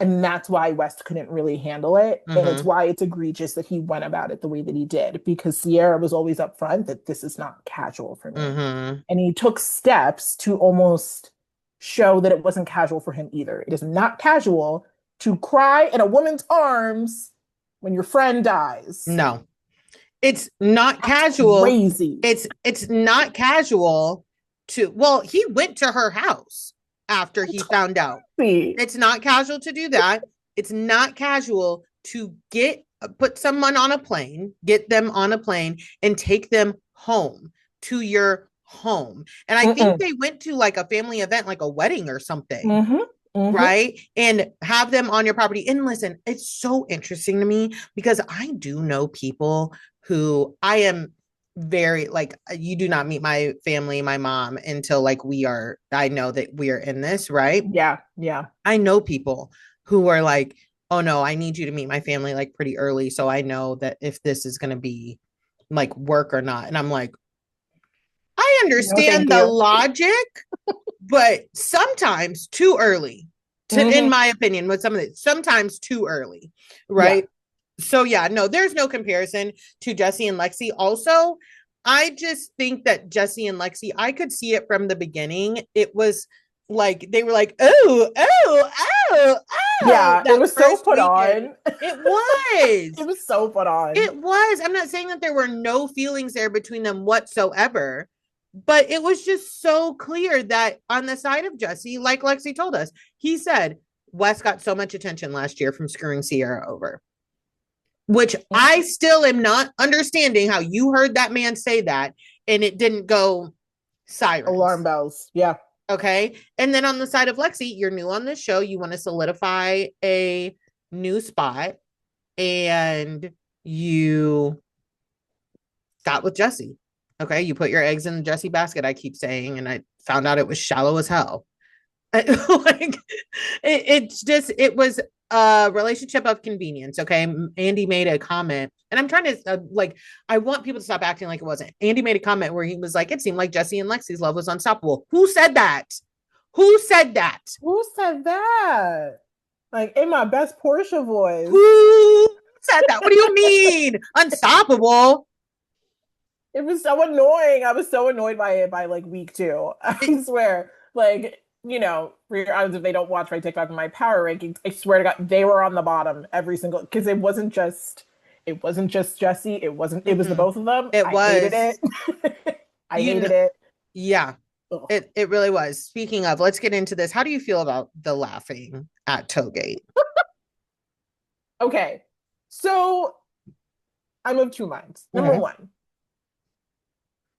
[SPEAKER 2] And that's why West couldn't really handle it. And it's
[SPEAKER 1] Mm-hmm.
[SPEAKER 2] why it's egregious that he went about it the way that he did, because Sierra was always upfront that this is not casual for me.
[SPEAKER 1] Mm-hmm.
[SPEAKER 2] And he took steps to almost show that it wasn't casual for him either. It is not casual to cry in a woman's arms when your friend dies.
[SPEAKER 1] No. It's not
[SPEAKER 2] That's
[SPEAKER 1] casual.
[SPEAKER 2] crazy.
[SPEAKER 1] It's not casual to, well, he went to her house after he
[SPEAKER 2] That's
[SPEAKER 1] found out.
[SPEAKER 2] crazy.
[SPEAKER 1] It's not casual to do that. It's not casual to put someone on a plane, get them on a plane and take them home to your home. And I think
[SPEAKER 2] Mm-mm.
[SPEAKER 1] they went to like a family event, like a wedding or something,
[SPEAKER 2] Mm-hmm. Mm-hmm.
[SPEAKER 1] right? And have them on your property. And listen, it's so interesting to me because I do know people who I am very like, you do not meet my family, my mom, until like I know that we are in this, right?
[SPEAKER 2] Yeah. Yeah.
[SPEAKER 1] I know people who are like, oh no, I need you to meet my family like pretty early. So I know that if this is going to be like work or not. And I'm like, I
[SPEAKER 2] No, thank
[SPEAKER 1] understand the
[SPEAKER 2] you.
[SPEAKER 1] logic, but sometimes too early, in
[SPEAKER 2] Mm-hmm.
[SPEAKER 1] my opinion, with some of it, sometimes too early,
[SPEAKER 2] Yeah.
[SPEAKER 1] right? So yeah, no, there's no comparison to Jesse and Lexi. Also, I just think that Jesse and Lexi, I could see it from the beginning. It was like they were like, oh, oh, oh, oh,
[SPEAKER 2] Yeah. It
[SPEAKER 1] that
[SPEAKER 2] was so
[SPEAKER 1] first
[SPEAKER 2] put
[SPEAKER 1] weekend.
[SPEAKER 2] on.
[SPEAKER 1] It was.
[SPEAKER 2] It was so put on.
[SPEAKER 1] It was. I'm not saying that there were no feelings there between them whatsoever, but it was just so clear that on the side of Jesse, like Lexi told us, he said Wes got so much attention last year from screwing Sierra over, which I still am not understanding how you heard that man say that and it didn't go
[SPEAKER 2] Alarm
[SPEAKER 1] sirens.
[SPEAKER 2] bells. Yeah.
[SPEAKER 1] Okay. And then on the side of Lexi, you're new on this show. You want to solidify a new spot and you got with Jesse. Okay. You put your eggs in the Jesse basket, I keep saying, and I found out it was shallow as hell. Like it was a relationship of convenience. Okay. Andy made a comment, and I'm trying to like, I want people to stop acting like it wasn't. Andy made a comment where he was like, it seemed like Jesse and Lexi's love was unstoppable. Who said that? Who said that?
[SPEAKER 2] Who said that? Like in my best Portia voice.
[SPEAKER 1] Who said that? What do you mean? Unstoppable?
[SPEAKER 2] It was so annoying. I was so annoyed by it by like week two.
[SPEAKER 1] It,
[SPEAKER 2] I swear. Like, for your eyes, if they don't watch my TikTok and my power rankings, I swear to God, they were on the bottom every single because it wasn't just Jesse. It was the both of them.
[SPEAKER 1] it
[SPEAKER 2] I hated
[SPEAKER 1] was,
[SPEAKER 2] it. I
[SPEAKER 1] you
[SPEAKER 2] hated
[SPEAKER 1] know,
[SPEAKER 2] it.
[SPEAKER 1] yeah,
[SPEAKER 2] Ugh.
[SPEAKER 1] it really was. Speaking of, let's get into this. How do you feel about the laughing at Toegate?
[SPEAKER 2] Okay. So I'm of two minds. Number
[SPEAKER 1] Mm-hmm.
[SPEAKER 2] one,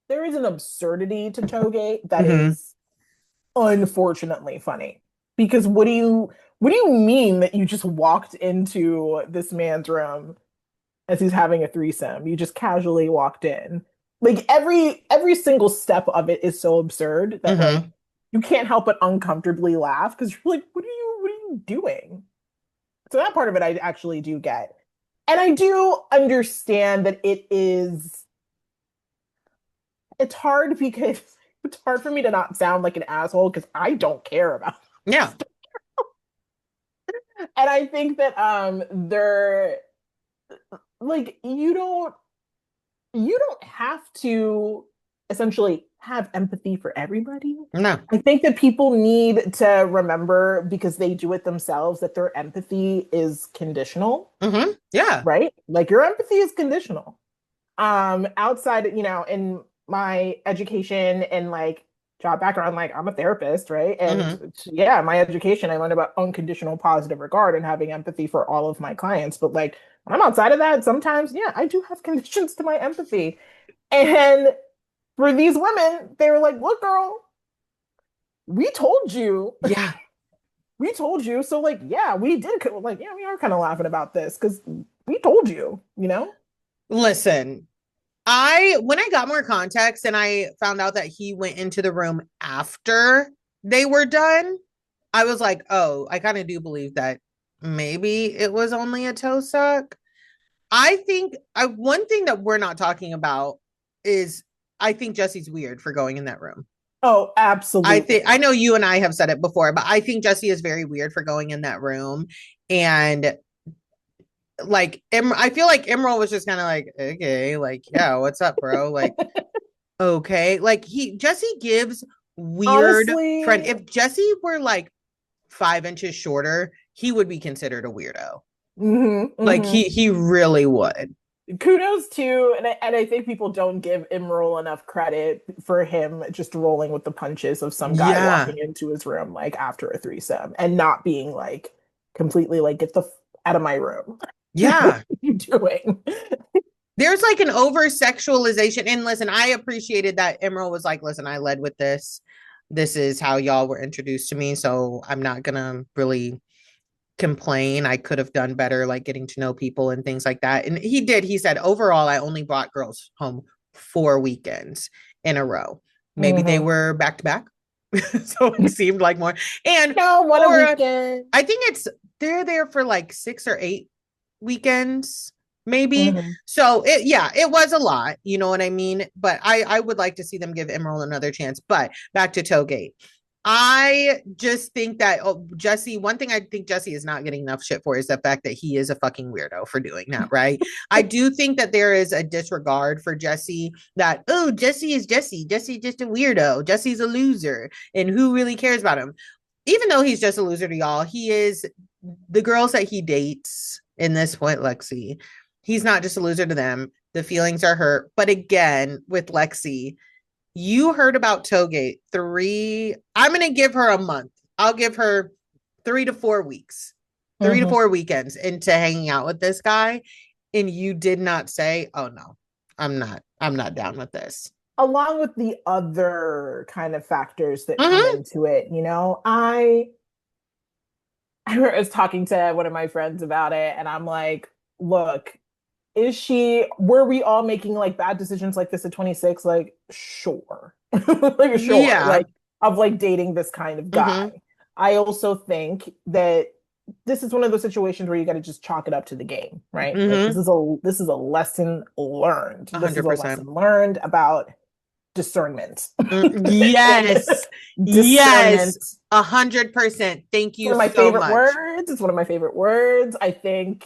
[SPEAKER 2] there is an absurdity to Toegate that
[SPEAKER 1] Mm-hmm.
[SPEAKER 2] is unfortunately funny. Because what do you mean that you just walked into this man's room as he's having a threesome? You just casually walked in. Like every single step of it is so absurd that like
[SPEAKER 1] Mm-hmm.
[SPEAKER 2] you can't help but uncomfortably laugh because you're like, what are you doing? So that part of it I actually do get. And I do understand that it's hard because it's hard for me to not sound like an asshole because I don't care about
[SPEAKER 1] Yeah.
[SPEAKER 2] this. And I think that they're like you don't have to essentially have empathy for everybody.
[SPEAKER 1] No.
[SPEAKER 2] I think that people need to remember because they do it themselves that their empathy is conditional,
[SPEAKER 1] Yeah.
[SPEAKER 2] right? Like your empathy is conditional. Outside, in my education and like job background, like I'm a therapist, right?
[SPEAKER 1] Hmm.
[SPEAKER 2] And yeah, my education, I learned about unconditional positive regard and having empathy for all of my clients. But like when I'm outside of that, sometimes, yeah, I do have conditions to my empathy. And for these women, they were like, look, girl, we told you.
[SPEAKER 1] Yeah.
[SPEAKER 2] We told you. So, like, yeah, we did. Like, yeah, we are kind of laughing about this because we told you, you know?
[SPEAKER 1] Listen, when I got more context and I found out that he went into the room after they were done, I was like, oh, I kind of do believe that maybe it was only a toe suck. I think one thing that we're not talking about is I think Jesse's weird for going in that room.
[SPEAKER 2] Oh,
[SPEAKER 1] I
[SPEAKER 2] absolutely.
[SPEAKER 1] know you and I have said it before, but I think Jesse is very weird for going in that room. And like I feel like Emerald was just kind of like, okay, like, yeah, what's up, bro? Like, okay. Like Jesse gives weird friend.
[SPEAKER 2] Honestly,
[SPEAKER 1] If Jesse were like 5 inches shorter, he would be considered a weirdo. Like
[SPEAKER 2] hmm
[SPEAKER 1] he really would.
[SPEAKER 2] kudos to, and I think people don't give Imral enough credit for him just rolling with the punches of some guy
[SPEAKER 1] Yeah.
[SPEAKER 2] walking into his room like after a threesome and not being like completely like get the out of my room. What are
[SPEAKER 1] Yeah.
[SPEAKER 2] you doing?
[SPEAKER 1] There's like an over sexualization. And listen, I appreciated that Emerald was like, listen, I led with this. This is how y'all were introduced to me. So I'm not gonna really complain. I could have done better, like getting to know people and things like that. And he did. He said, overall, I only brought girls home 4 weekends in a row. Maybe they
[SPEAKER 2] hmm
[SPEAKER 1] were back to back. So it seemed like more. And
[SPEAKER 2] No, one a
[SPEAKER 1] or
[SPEAKER 2] weekend.
[SPEAKER 1] I think they're there for like 6 or 8 weekends, maybe.
[SPEAKER 2] hmm
[SPEAKER 1] So it was a lot, you know what I mean? But I would like to see them give Emerald another chance. But back to Toegate. I just think that Jesse, one thing I think Jesse is not getting enough shit for is the fact that he is a fucking weirdo for doing that, right? I do think that there is a disregard for Jesse that, oh, Jesse is Jesse. Jesse's just a weirdo. Jesse's a loser. And who really cares about him? Even though he's just a loser to y'all, he is the girls that he dates in this point, Lexi. He's not just a loser to them. The feelings are hurt. But again, with Lexi, you heard about Toegate I'm going to give her a month. I'll give her 3 to 4 weeks, three to
[SPEAKER 2] hmm
[SPEAKER 1] four weekends into hanging out with this guy. And you did not say, oh no, I'm not down with this.
[SPEAKER 2] Along with the other kind of factors that come
[SPEAKER 1] Mm-hmm.
[SPEAKER 2] into it, I was talking to one of my friends about it, and I'm like, look, were we all making like bad decisions like this at 26? Like, sure. Like, sure.
[SPEAKER 1] Yeah.
[SPEAKER 2] Like, of like dating this kind of
[SPEAKER 1] Mm-hmm.
[SPEAKER 2] guy. I also think that this is one of those situations where you got to just chalk it up to the game, right? Like
[SPEAKER 1] Mm-hmm.
[SPEAKER 2] this is a lesson learned. This is a
[SPEAKER 1] 100%.
[SPEAKER 2] lesson learned about discernment.
[SPEAKER 1] Yes. Yes.
[SPEAKER 2] Discernment.
[SPEAKER 1] 100%. Thank
[SPEAKER 2] It's
[SPEAKER 1] you
[SPEAKER 2] one of my
[SPEAKER 1] so
[SPEAKER 2] favorite
[SPEAKER 1] much.
[SPEAKER 2] words. It's one of my favorite words. I think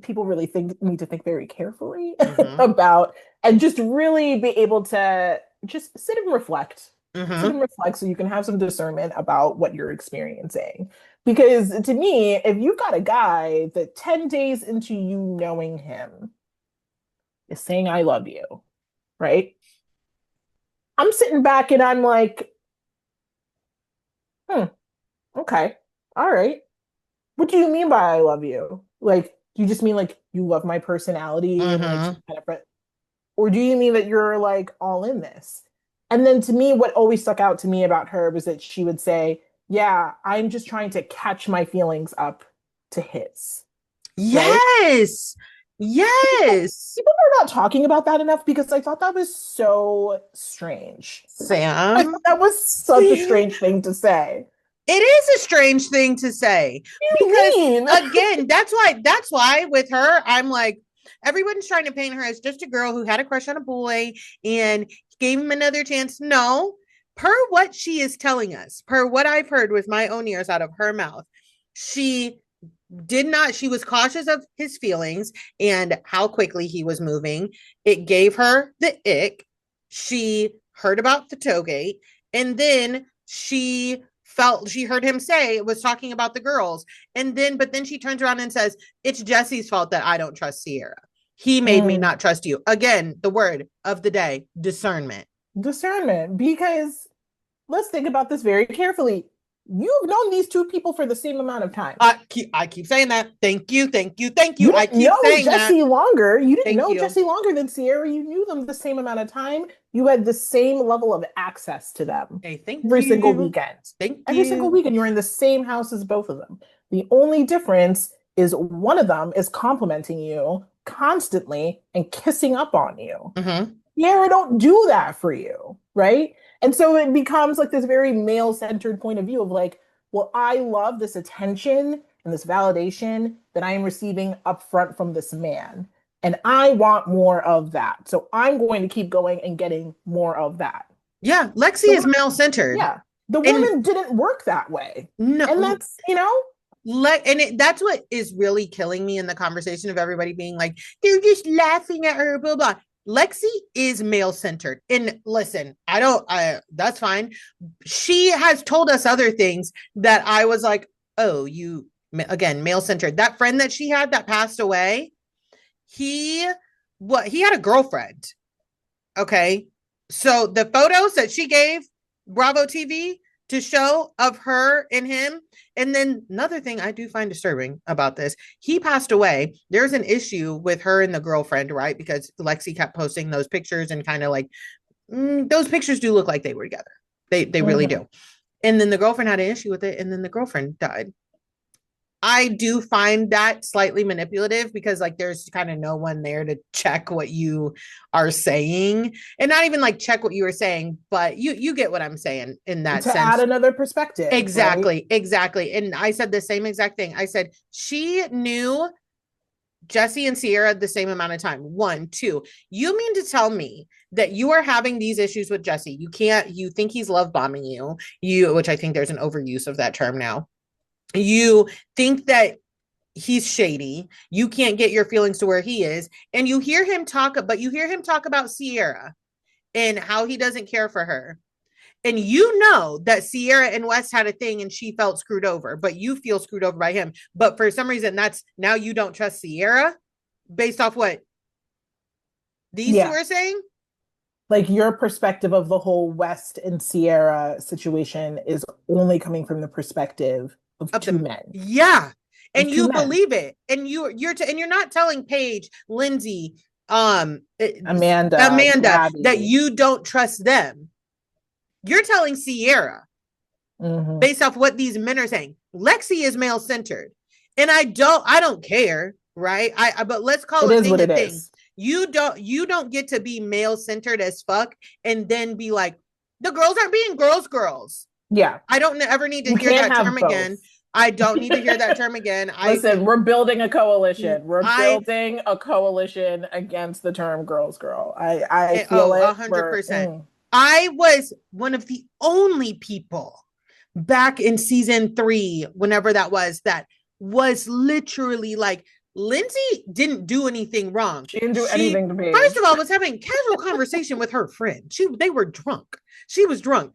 [SPEAKER 2] people really need to think very carefully
[SPEAKER 1] Mm-hmm.
[SPEAKER 2] about and just really be able to just sit
[SPEAKER 1] Mm-hmm.
[SPEAKER 2] and reflect so you can have some discernment about what you're experiencing, because to me, if you've got a guy that 10 days into you knowing him is saying I love you, right, I'm sitting back and I'm like, hmm, okay, all right, what do you mean by I love you? Like, do you just mean like you love my personality and like
[SPEAKER 1] Mm-hmm.
[SPEAKER 2] kind of, or do you mean that you're like all in this? And then to me, what always stuck out to me about her was that she would say, yeah, I'm just trying to catch my feelings up to his, right?
[SPEAKER 1] Yes. Yes.
[SPEAKER 2] People are not talking about that enough because I thought that was so strange. I
[SPEAKER 1] Sam.
[SPEAKER 2] thought that was such a strange thing to say.
[SPEAKER 1] It is a strange thing to say
[SPEAKER 2] What do
[SPEAKER 1] because
[SPEAKER 2] you mean?
[SPEAKER 1] again, that's why with her, I'm like, everyone's trying to paint her as just a girl who had a crush on a boy and gave him another chance. No, per what she is telling us, per what I've heard with my own ears out of her mouth, she she was cautious of his feelings and how quickly he was moving. It gave her the ick. She heard about the toe gate, and then she heard him say it was talking about the girls. And then, but then she turns around and says, it's Jesse's fault that I don't trust Sierra. He made me
[SPEAKER 2] Mm,
[SPEAKER 1] not trust you. Again, the word of the day, discernment.
[SPEAKER 2] discernment, because let's think about this very carefully. You've known these two people for the same amount of time.
[SPEAKER 1] I keep saying that. Thank you, thank you, thank you.
[SPEAKER 2] You
[SPEAKER 1] I
[SPEAKER 2] didn't
[SPEAKER 1] keep
[SPEAKER 2] know
[SPEAKER 1] saying that.
[SPEAKER 2] Jesse longer. You didn't
[SPEAKER 1] Thank
[SPEAKER 2] know
[SPEAKER 1] you.
[SPEAKER 2] Jesse longer than Sierra. You knew them the same amount of time. You had the same level of access to them
[SPEAKER 1] Hey, thank
[SPEAKER 2] every single
[SPEAKER 1] you.
[SPEAKER 2] weekend.
[SPEAKER 1] Thank
[SPEAKER 2] Every single
[SPEAKER 1] you.
[SPEAKER 2] weekend, you're in the same house as both of them. The only difference is one of them is complimenting you constantly and kissing up on you.
[SPEAKER 1] Mm-hmm.
[SPEAKER 2] Sierra don't do that for you, right? And so it becomes like this very male-centered point of view of like, well, I love this attention and this validation that I am receiving upfront from this man. And I want more of that. So I'm going to keep going and getting more of that.
[SPEAKER 1] Yeah,
[SPEAKER 2] The
[SPEAKER 1] Lexi is
[SPEAKER 2] woman,
[SPEAKER 1] male centered.
[SPEAKER 2] yeah, the
[SPEAKER 1] And
[SPEAKER 2] woman didn't work that way. And
[SPEAKER 1] no,
[SPEAKER 2] that's.
[SPEAKER 1] that's what is really killing me in the conversation of everybody being like, they're just laughing at her, blah, blah. Lexi is male centered. And listen, that's fine. She has told us other things that I was like, oh, again, male centered. That friend that she had that passed away, he, he had a girlfriend. Okay. So the photos that she gave Bravo TV to show of her and him. And then another thing I do find disturbing about this, he passed away. There's an issue with her and the girlfriend, right? Because Lexi kept posting those pictures and kind of like, those pictures do look like they were together. They really
[SPEAKER 2] Mhm.
[SPEAKER 1] do. And then the girlfriend had an issue with it, and then the girlfriend died. I do find that slightly manipulative because like there's kind of no one there to check what you are saying, and not even like check what you were saying, but you get what I'm saying in that
[SPEAKER 2] To add
[SPEAKER 1] sense.
[SPEAKER 2] another perspective, right?
[SPEAKER 1] Exactly, exactly. And I said the same exact thing. I said she knew Jesse and Sierra the same amount of time. One, two. You mean to tell me that you are having these issues with Jesse? You think he's love bombing which I think there's an overuse of that term now. You think that he's shady. You can't get your feelings to where he is. And you hear him talk about Sierra and how he doesn't care for her. And you know that Sierra and West had a thing and she felt screwed over, but you feel screwed over by him. But for some reason, that's now you don't trust Sierra based off what these two
[SPEAKER 2] Yeah.
[SPEAKER 1] are saying
[SPEAKER 2] Like your perspective of the whole West and Sierra situation is only coming from the perspective of
[SPEAKER 1] of
[SPEAKER 2] two
[SPEAKER 1] them.
[SPEAKER 2] men,
[SPEAKER 1] Yeah.
[SPEAKER 2] of
[SPEAKER 1] And
[SPEAKER 2] two
[SPEAKER 1] you
[SPEAKER 2] men,
[SPEAKER 1] believe it. And and you're not telling Paige, Lindsay,
[SPEAKER 2] Amanda,
[SPEAKER 1] Amanda that
[SPEAKER 2] Gabby.
[SPEAKER 1] you don't trust them. You're telling Sierra
[SPEAKER 2] Hmm.
[SPEAKER 1] based off what these men are saying. Lexi is male centered, and I don't care, right? But let's call
[SPEAKER 2] It
[SPEAKER 1] a
[SPEAKER 2] is
[SPEAKER 1] thing
[SPEAKER 2] what
[SPEAKER 1] a
[SPEAKER 2] it
[SPEAKER 1] thing.
[SPEAKER 2] is.
[SPEAKER 1] You don't get to be male centered as fuck and then be like the girls aren't being girls.
[SPEAKER 2] Yeah,
[SPEAKER 1] I don't ever need to
[SPEAKER 2] you
[SPEAKER 1] hear
[SPEAKER 2] can't
[SPEAKER 1] that
[SPEAKER 2] have
[SPEAKER 1] term
[SPEAKER 2] both.
[SPEAKER 1] again. I don't need to hear that term again.
[SPEAKER 2] Listen, we're building a coalition. We're
[SPEAKER 1] I
[SPEAKER 2] building a coalition against the term girls girl. I feel
[SPEAKER 1] oh,
[SPEAKER 2] it.
[SPEAKER 1] 100%. I was one of the only people back in season 3, whenever that was literally like, Lindsay didn't do anything wrong.
[SPEAKER 2] She didn't do
[SPEAKER 1] She,
[SPEAKER 2] anything to
[SPEAKER 1] first
[SPEAKER 2] Paige.
[SPEAKER 1] of all, was having casual conversation with her friend. They were drunk. She was drunk.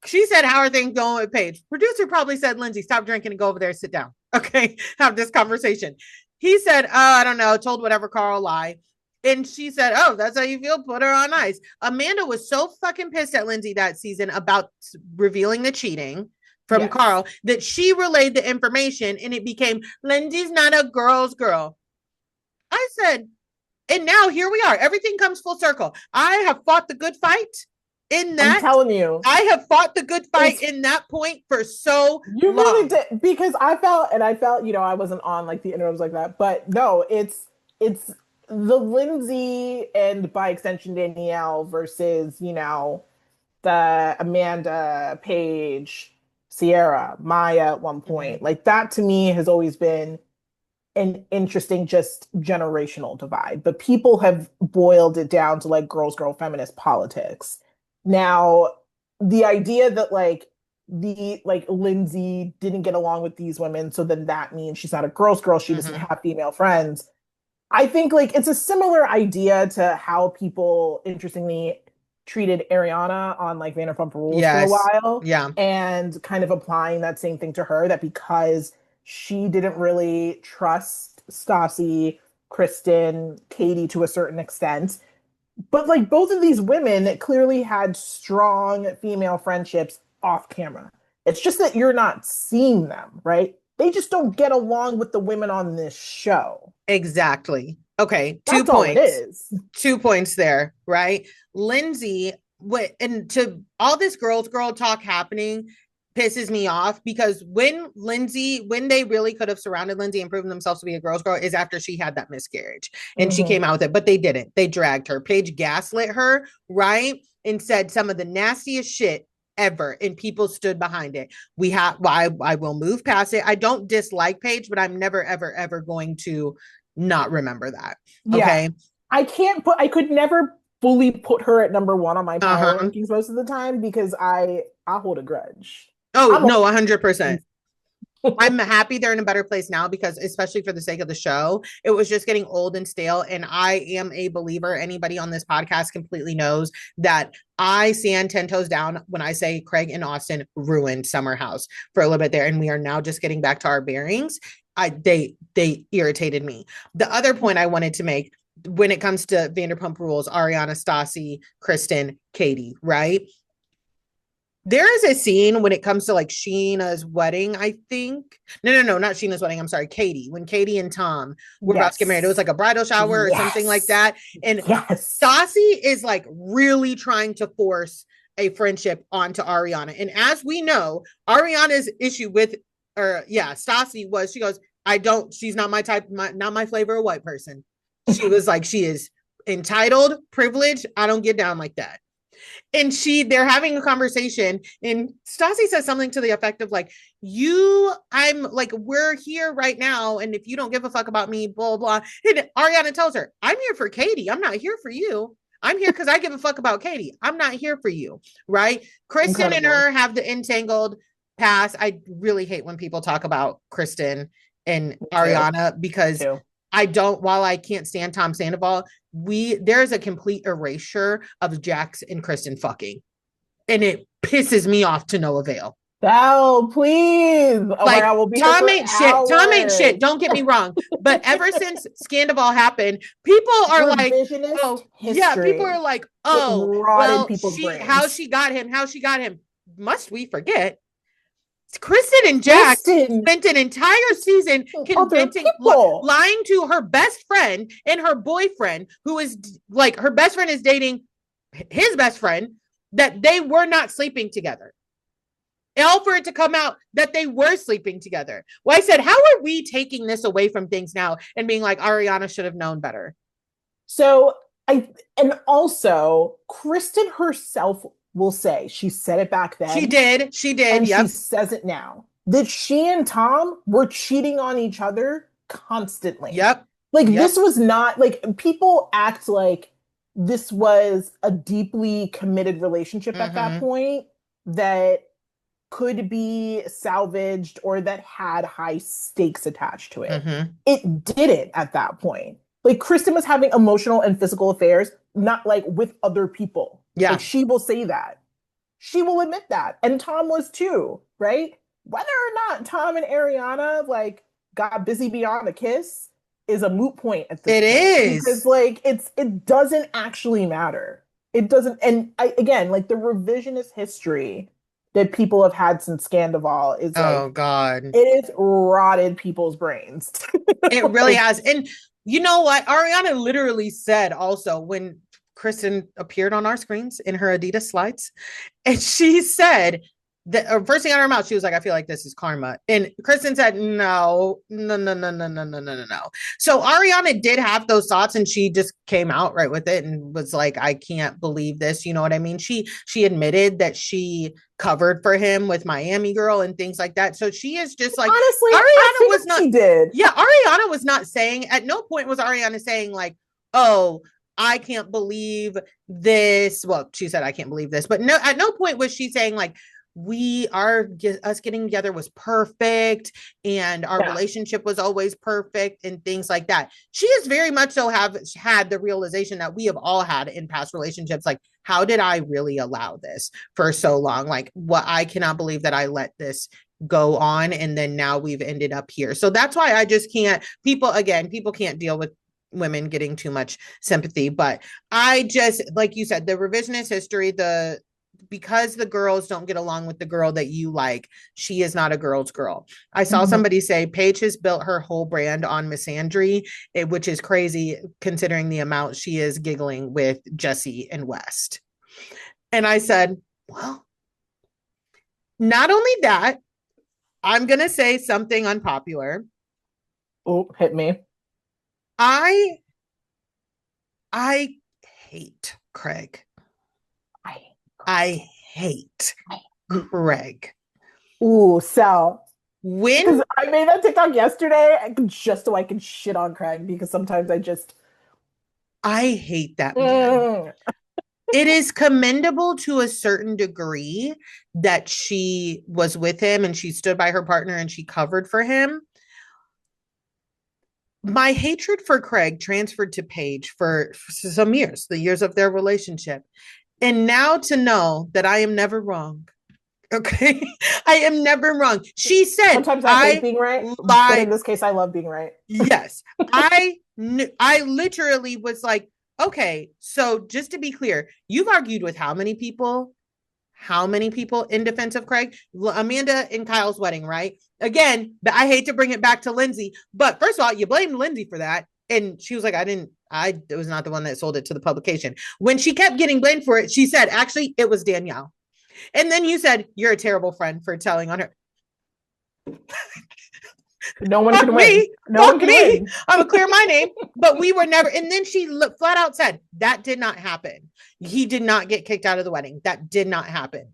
[SPEAKER 1] She said, how are things going with Paige? Producer probably said, Lindsay, stop drinking and go over there and sit down. Okay, have this conversation. He said, oh, I don't know, told whatever Carl lie. And she said, oh, that's how you feel? Put her on ice. Amanda was so fucking pissed at Lindsay that season about revealing the cheating from
[SPEAKER 2] Yes.
[SPEAKER 1] Carl that she relayed the information and it became, Lindsay's not a girl's girl. I said, and now here we are. Everything comes full circle. I have fought the good fight in
[SPEAKER 2] I'm
[SPEAKER 1] that.
[SPEAKER 2] telling you,
[SPEAKER 1] I have fought the good fight
[SPEAKER 2] it's
[SPEAKER 1] in that point for so
[SPEAKER 2] you really
[SPEAKER 1] long.
[SPEAKER 2] did because I felt, I wasn't on like the interviews like that, but no, it's the Lindsay and by extension Danielle versus, the Amanda, Paige, Sierra, Maya at one
[SPEAKER 1] Mm-hmm.
[SPEAKER 2] point. Like that to me has always been an interesting just generational divide. But people have boiled it down to like girls, girl feminist politics. Now, the idea that like the like Lindsay didn't get along with these women, so then that means she's not a girl's girl. She doesn't
[SPEAKER 1] Mm-hmm.
[SPEAKER 2] have female friends. I think like it's a similar idea to how people interestingly treated Ariana on like Vanderpump Rules for a
[SPEAKER 1] Yes.
[SPEAKER 2] while,
[SPEAKER 1] Yeah.
[SPEAKER 2] and kind of applying that same thing to her, that because she didn't really trust Stassi, Kristen, Katie to a certain extent, but like both of these women clearly had strong female friendships off camera. It's just that you're not seeing them, right? They just don't get along with the women on this show.
[SPEAKER 1] Exactly. Okay, two
[SPEAKER 2] That's all it
[SPEAKER 1] points.
[SPEAKER 2] is.
[SPEAKER 1] 2 points there, right? Lindsay, what and to all this girl talk happening pisses me off because when they really could have surrounded Lindsay and proven themselves to be a girl's girl is after she had that miscarriage and she
[SPEAKER 2] Mm-hmm.
[SPEAKER 1] came out with it, but they didn't. They dragged her. Paige gaslit her, right? And said some of the nastiest shit ever, and people stood behind it. I will move past it. I don't dislike Paige, but I'm never ever going to not remember that.
[SPEAKER 2] Yeah.
[SPEAKER 1] Okay.
[SPEAKER 2] I could never fully put her at number one on my power
[SPEAKER 1] Uh-huh.
[SPEAKER 2] rankings most of the time because I hold a grudge.
[SPEAKER 1] Oh,
[SPEAKER 2] I'm
[SPEAKER 1] no, 100%.
[SPEAKER 2] a,
[SPEAKER 1] I'm happy they're in a better place now because, especially for the sake of the show, it was just getting old and stale. And I am a believer. Anybody on this podcast completely knows that I stand 10 toes down when I say Craig and Austin ruined Summer House for a little bit there. And we are now just getting back to our bearings. They irritated me. The other point I wanted to make when it comes to Vanderpump Rules, Ariana, Stassi, Kristen, Katie, right? There is a scene when it comes to like Sheena's wedding, I think. No, not Sheena's wedding. I'm sorry, Katie. When Katie and Tom were about to get married, it was
[SPEAKER 2] yes.
[SPEAKER 1] like a bridal shower or something like
[SPEAKER 2] Yes.
[SPEAKER 1] that. And
[SPEAKER 2] Yes.
[SPEAKER 1] Stassi is like really trying to force a friendship onto Ariana. And as we know, Ariana's issue with, or yeah, Stassi was, she goes, she's not my type, not my flavor of white person. She was like, she is entitled, privileged. I don't get down like that. And they're having a conversation and Stassi says something to the effect of like, I'm like, we're here right now. And if you don't give a fuck about me, blah, blah. And Ariana tells her, I'm here for Katie. I'm not here for you. I'm here because I give a fuck about Katie. I'm not here for you. Right. Kristen and
[SPEAKER 2] Incredible.
[SPEAKER 1] her have the entangled past. I really hate when people talk about Kristen and
[SPEAKER 2] Me too.
[SPEAKER 1] Ariana
[SPEAKER 2] Me
[SPEAKER 1] because
[SPEAKER 2] too.
[SPEAKER 1] while I can't stand Tom Sandoval, there's a complete erasure of Jax and Kristen fucking. And it pisses me off to no avail.
[SPEAKER 2] Val, please. Oh my
[SPEAKER 1] Like
[SPEAKER 2] God, we'll be here
[SPEAKER 1] Tom
[SPEAKER 2] for
[SPEAKER 1] ain't shit. Tom ain't shit.
[SPEAKER 2] hours.
[SPEAKER 1] Don't get me wrong. But ever since Scandival happened, people are like,
[SPEAKER 2] Revisionist
[SPEAKER 1] oh, yeah, people
[SPEAKER 2] history.
[SPEAKER 1] are like,
[SPEAKER 2] It
[SPEAKER 1] oh,
[SPEAKER 2] rotted
[SPEAKER 1] well,
[SPEAKER 2] people's
[SPEAKER 1] how
[SPEAKER 2] brains.
[SPEAKER 1] she got him, how she got him. Must we forget? Kristen and Jack
[SPEAKER 2] Kristen,
[SPEAKER 1] spent an entire season
[SPEAKER 2] other
[SPEAKER 1] convincing,
[SPEAKER 2] people.
[SPEAKER 1] lying to her best friend and her boyfriend, who is like, her best friend is dating his best friend, that they were not sleeping together. All for it to come out that they were sleeping together. Well, I said, how are we taking this away from things now and being like, Ariana should have known better?
[SPEAKER 2] So and also Kristen herself will say, she said it back
[SPEAKER 1] She
[SPEAKER 2] then
[SPEAKER 1] did. She did.
[SPEAKER 2] and she
[SPEAKER 1] Yep.
[SPEAKER 2] says it now, that she and Tom were cheating on each other constantly.
[SPEAKER 1] Yep.
[SPEAKER 2] Like
[SPEAKER 1] Yep.
[SPEAKER 2] this was not like, people act like this was a deeply committed relationship at that
[SPEAKER 1] Mm-hmm.
[SPEAKER 2] point that could be salvaged or that had high stakes attached to it.
[SPEAKER 1] Mm-hmm.
[SPEAKER 2] It didn't at that point. Like Kristen was having emotional and physical affairs, not like with other people. Like
[SPEAKER 1] Yeah.
[SPEAKER 2] she will say that. She will admit that. And Tom was too, right? Whether or not Tom and Ariana like got busy beyond a kiss is a moot point at this
[SPEAKER 1] It
[SPEAKER 2] point, because
[SPEAKER 1] is.
[SPEAKER 2] like it doesn't actually matter. It doesn't. And again, like the revisionist history that people have had since Scandival is
[SPEAKER 1] Oh,
[SPEAKER 2] like,
[SPEAKER 1] God.
[SPEAKER 2] it has rotted people's brains.
[SPEAKER 1] It really
[SPEAKER 2] Like,
[SPEAKER 1] has. And you know what? Ariana literally said also when Kristen appeared on our screens in her Adidas slides, and she said that first thing out of her mouth, she was like, I feel like this is karma. And Kristen said, no. So Ariana did have those thoughts and she just came out right with it and was like, I can't believe this. You know what I mean? She admitted that she covered for him with Miami Girl and things like that. So she is just like,
[SPEAKER 2] honestly, I
[SPEAKER 1] Ariana was
[SPEAKER 2] figured
[SPEAKER 1] not,
[SPEAKER 2] she did.
[SPEAKER 1] yeah, Ariana was not saying, at no point was Ariana saying like, oh, I can't believe this. Well, she said, I can't believe this, but no, at no point was she saying like, us getting together was perfect and our
[SPEAKER 2] Yeah.
[SPEAKER 1] relationship was always perfect and things like that. She has very much so have had the realization that we have all had in past relationships, like, how did I really allow this for so long? Like, what, I cannot believe that I let this go on and then now we've ended up here. So that's why I just can't, people can't deal with women getting too much sympathy. But I just, like you said, the revisionist history, the because the girls don't get along with the girl that you like, she is not a girl's girl. I saw
[SPEAKER 2] Mhm.
[SPEAKER 1] somebody say Paige has built her whole brand on misandry, which is crazy considering the amount she is giggling with Jesse and West. And I said, well, not only that, I'm going to say something unpopular.
[SPEAKER 2] Oh, hit me.
[SPEAKER 1] I I hate Craig.
[SPEAKER 2] I,
[SPEAKER 1] I hate
[SPEAKER 2] I hate.
[SPEAKER 1] Craig.
[SPEAKER 2] Ooh, Sal.
[SPEAKER 1] When
[SPEAKER 2] Because I made that TikTok yesterday just so I can shit on Craig because sometimes I just
[SPEAKER 1] I hate that man.
[SPEAKER 2] mm.
[SPEAKER 1] It is commendable to a certain degree that she was with him and she stood by her partner and she covered for him. My hatred for Craig transferred to Paige for some years, the years of their relationship. And now to know that I am never wrong. Okay. I am never wrong. She said,
[SPEAKER 2] Sometimes I hate
[SPEAKER 1] I
[SPEAKER 2] being right, but in
[SPEAKER 1] lie.
[SPEAKER 2] this case, I love being right.
[SPEAKER 1] Yes. I literally was like, okay, so just to be clear, you've argued with how many people? How many people in defense of Craig? Amanda and Kyle's wedding, right? Again, I hate to bring it back to Lindsay, but first of all, you blamed Lindsay for that. And she was like, I was not the one that sold it to the publication. When she kept getting blamed for it, she said, actually, it was Danielle. And then you said, you're a terrible friend for telling on her.
[SPEAKER 2] No one
[SPEAKER 1] Fuck
[SPEAKER 2] can win.
[SPEAKER 1] me.
[SPEAKER 2] No one
[SPEAKER 1] Fuck
[SPEAKER 2] can
[SPEAKER 1] me.
[SPEAKER 2] win.
[SPEAKER 1] I'm gonna clear my name. But we were never. And then she flat out said that did not happen. He did not get kicked out of the wedding. That did not happen.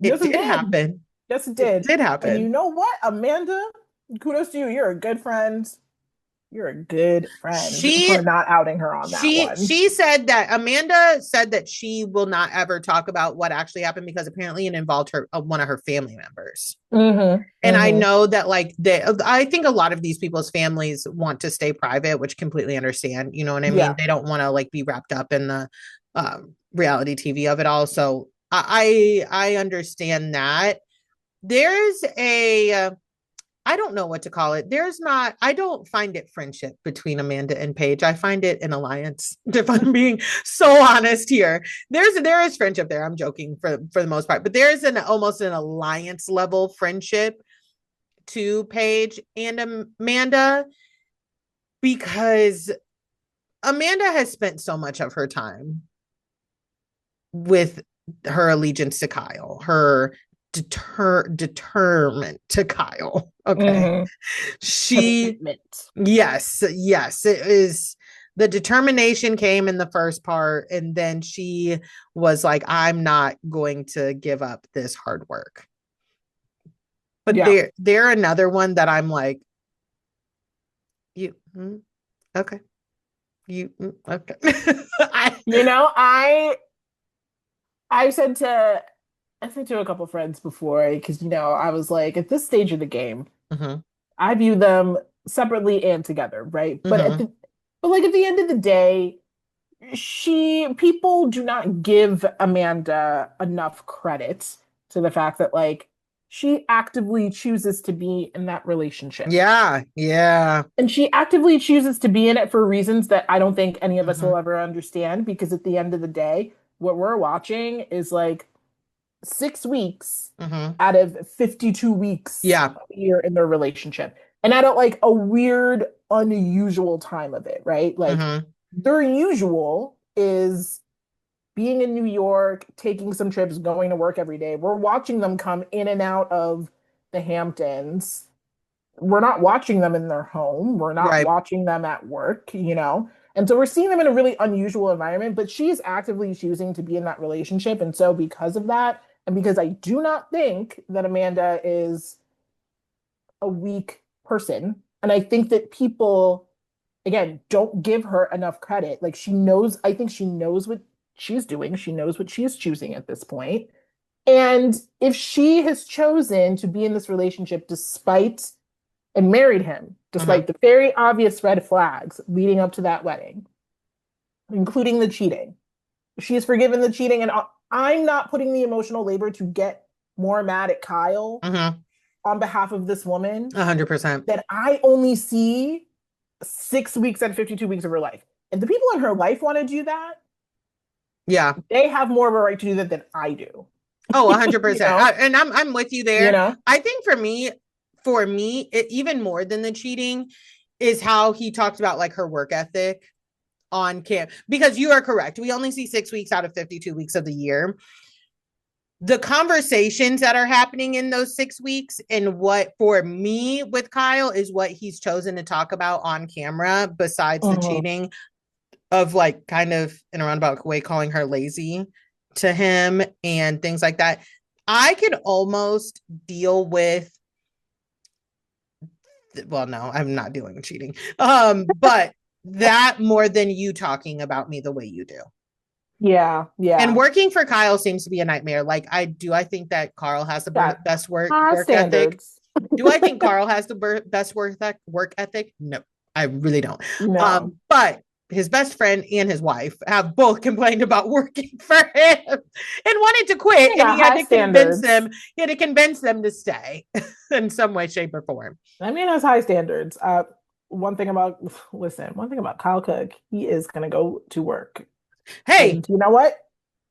[SPEAKER 1] It
[SPEAKER 2] Yes, it
[SPEAKER 1] did
[SPEAKER 2] did.
[SPEAKER 1] happen.
[SPEAKER 2] Yes, it
[SPEAKER 1] It
[SPEAKER 2] did.
[SPEAKER 1] did
[SPEAKER 2] And you
[SPEAKER 1] happen.
[SPEAKER 2] know what, Amanda? Kudos to you. You're a good friend. You're a good friend
[SPEAKER 1] She
[SPEAKER 2] for not outing her on that one.
[SPEAKER 1] she said that Amanda said that she will not ever talk about what actually happened because apparently it involved her one of her family members.
[SPEAKER 2] Mm-hmm.
[SPEAKER 1] And I
[SPEAKER 2] Mm-hmm.
[SPEAKER 1] know that I think a lot of these people's families want to stay private, which completely understand. You know what I mean?
[SPEAKER 2] Yeah.
[SPEAKER 1] They don't want to like be wrapped up in the reality TV of it all. So I understand that. There's a I don't know what to call it. There's not, I don't find it friendship between Amanda and Paige. I find it an alliance, if I'm being so honest here. There is friendship there. I'm joking for the most part, but there is an almost an alliance level friendship to Paige and Amanda because Amanda has spent so much of her time with her allegiance to Kyle, her determined to Kyle. Okay.
[SPEAKER 2] Mm-hmm.
[SPEAKER 1] She
[SPEAKER 2] Commitment.
[SPEAKER 1] yes, it is. The determination came in the first part and then she was like, I'm not going to give up this hard work. But
[SPEAKER 2] Yeah.
[SPEAKER 1] they're another one that I'm like, you okay. Okay. I
[SPEAKER 2] You know, I said to I said to a couple friends before because I was like, at this stage of the game,
[SPEAKER 1] mhm,
[SPEAKER 2] I view them separately and together, right?
[SPEAKER 1] mhm.
[SPEAKER 2] But like at the end of the day, people do not give Amanda enough credit to the fact that like she actively chooses to be in that relationship.
[SPEAKER 1] Yeah, yeah.
[SPEAKER 2] And she actively chooses to be in it for reasons that I don't think any of us will
[SPEAKER 1] Mhm,
[SPEAKER 2] ever understand because at the end of the day, what we're watching is like 6 weeks
[SPEAKER 1] mhm.
[SPEAKER 2] out of 52 weeks
[SPEAKER 1] Yeah.
[SPEAKER 2] a year in their relationship. And at like a weird, unusual time of it, right? Like
[SPEAKER 1] Mhm.
[SPEAKER 2] their usual is being in New York, taking some trips, going to work every day. We're watching them come in and out of the Hamptons. We're not watching them in their home. We're not
[SPEAKER 1] Right.
[SPEAKER 2] watching them at work. And so we're seeing them in a really unusual environment, but she's actively choosing to be in that relationship. And so because of that, and because I do not think that Amanda is a weak person, and I think that people, again, don't give her enough credit. Like I think she knows what she's doing. She knows what she's choosing at this point. And if she has chosen to be in this relationship despite and married him,
[SPEAKER 1] Uh-huh.
[SPEAKER 2] despite the very obvious red flags leading up to that wedding, including the cheating, she has forgiven the cheating. And I'm not putting the emotional labor to get more mad at Kyle
[SPEAKER 1] Uh-huh.
[SPEAKER 2] on behalf of this woman
[SPEAKER 1] 100%.
[SPEAKER 2] that I only see 6 weeks and 52 weeks of her life. If the people in her life want to do that,
[SPEAKER 1] Yeah.
[SPEAKER 2] they have more of a right to do that than I do.
[SPEAKER 1] Oh,
[SPEAKER 2] you
[SPEAKER 1] 100%.
[SPEAKER 2] know,
[SPEAKER 1] And I'm with you
[SPEAKER 2] you
[SPEAKER 1] there.
[SPEAKER 2] know.
[SPEAKER 1] I think for me, even more than the cheating is how he talked about like her work ethic on camp. Because you are correct. We only see 6 weeks out of 52 weeks of the year. The conversations that are happening in those 6 weeks and what for me with Kyle is what he's chosen to talk about on camera, besides the
[SPEAKER 2] Mhm.
[SPEAKER 1] cheating, of like kind of in a roundabout way calling her lazy to him and things like that. I could almost deal with, well, no, I'm not dealing with cheating. But that more than you talking about me the way you do.
[SPEAKER 2] Yeah,
[SPEAKER 1] And
[SPEAKER 2] yeah,
[SPEAKER 1] working for Kyle seems to be a nightmare. Like I think that Carl has the
[SPEAKER 2] got
[SPEAKER 1] best
[SPEAKER 2] high
[SPEAKER 1] work ethic.
[SPEAKER 2] standards.
[SPEAKER 1] Do I think Carl has the best work ethic? No, I really don't.
[SPEAKER 2] No,
[SPEAKER 1] But his best friend and his wife have both complained about working for him and wanted to quit,
[SPEAKER 2] they
[SPEAKER 1] and
[SPEAKER 2] got high standards.
[SPEAKER 1] he had to convince them to stay in some way, shape, or form.
[SPEAKER 2] I mean, that's high standards. One thing about listen, one thing about Kyle Cook, he is gonna go to work,
[SPEAKER 1] Hey,
[SPEAKER 2] and you know what?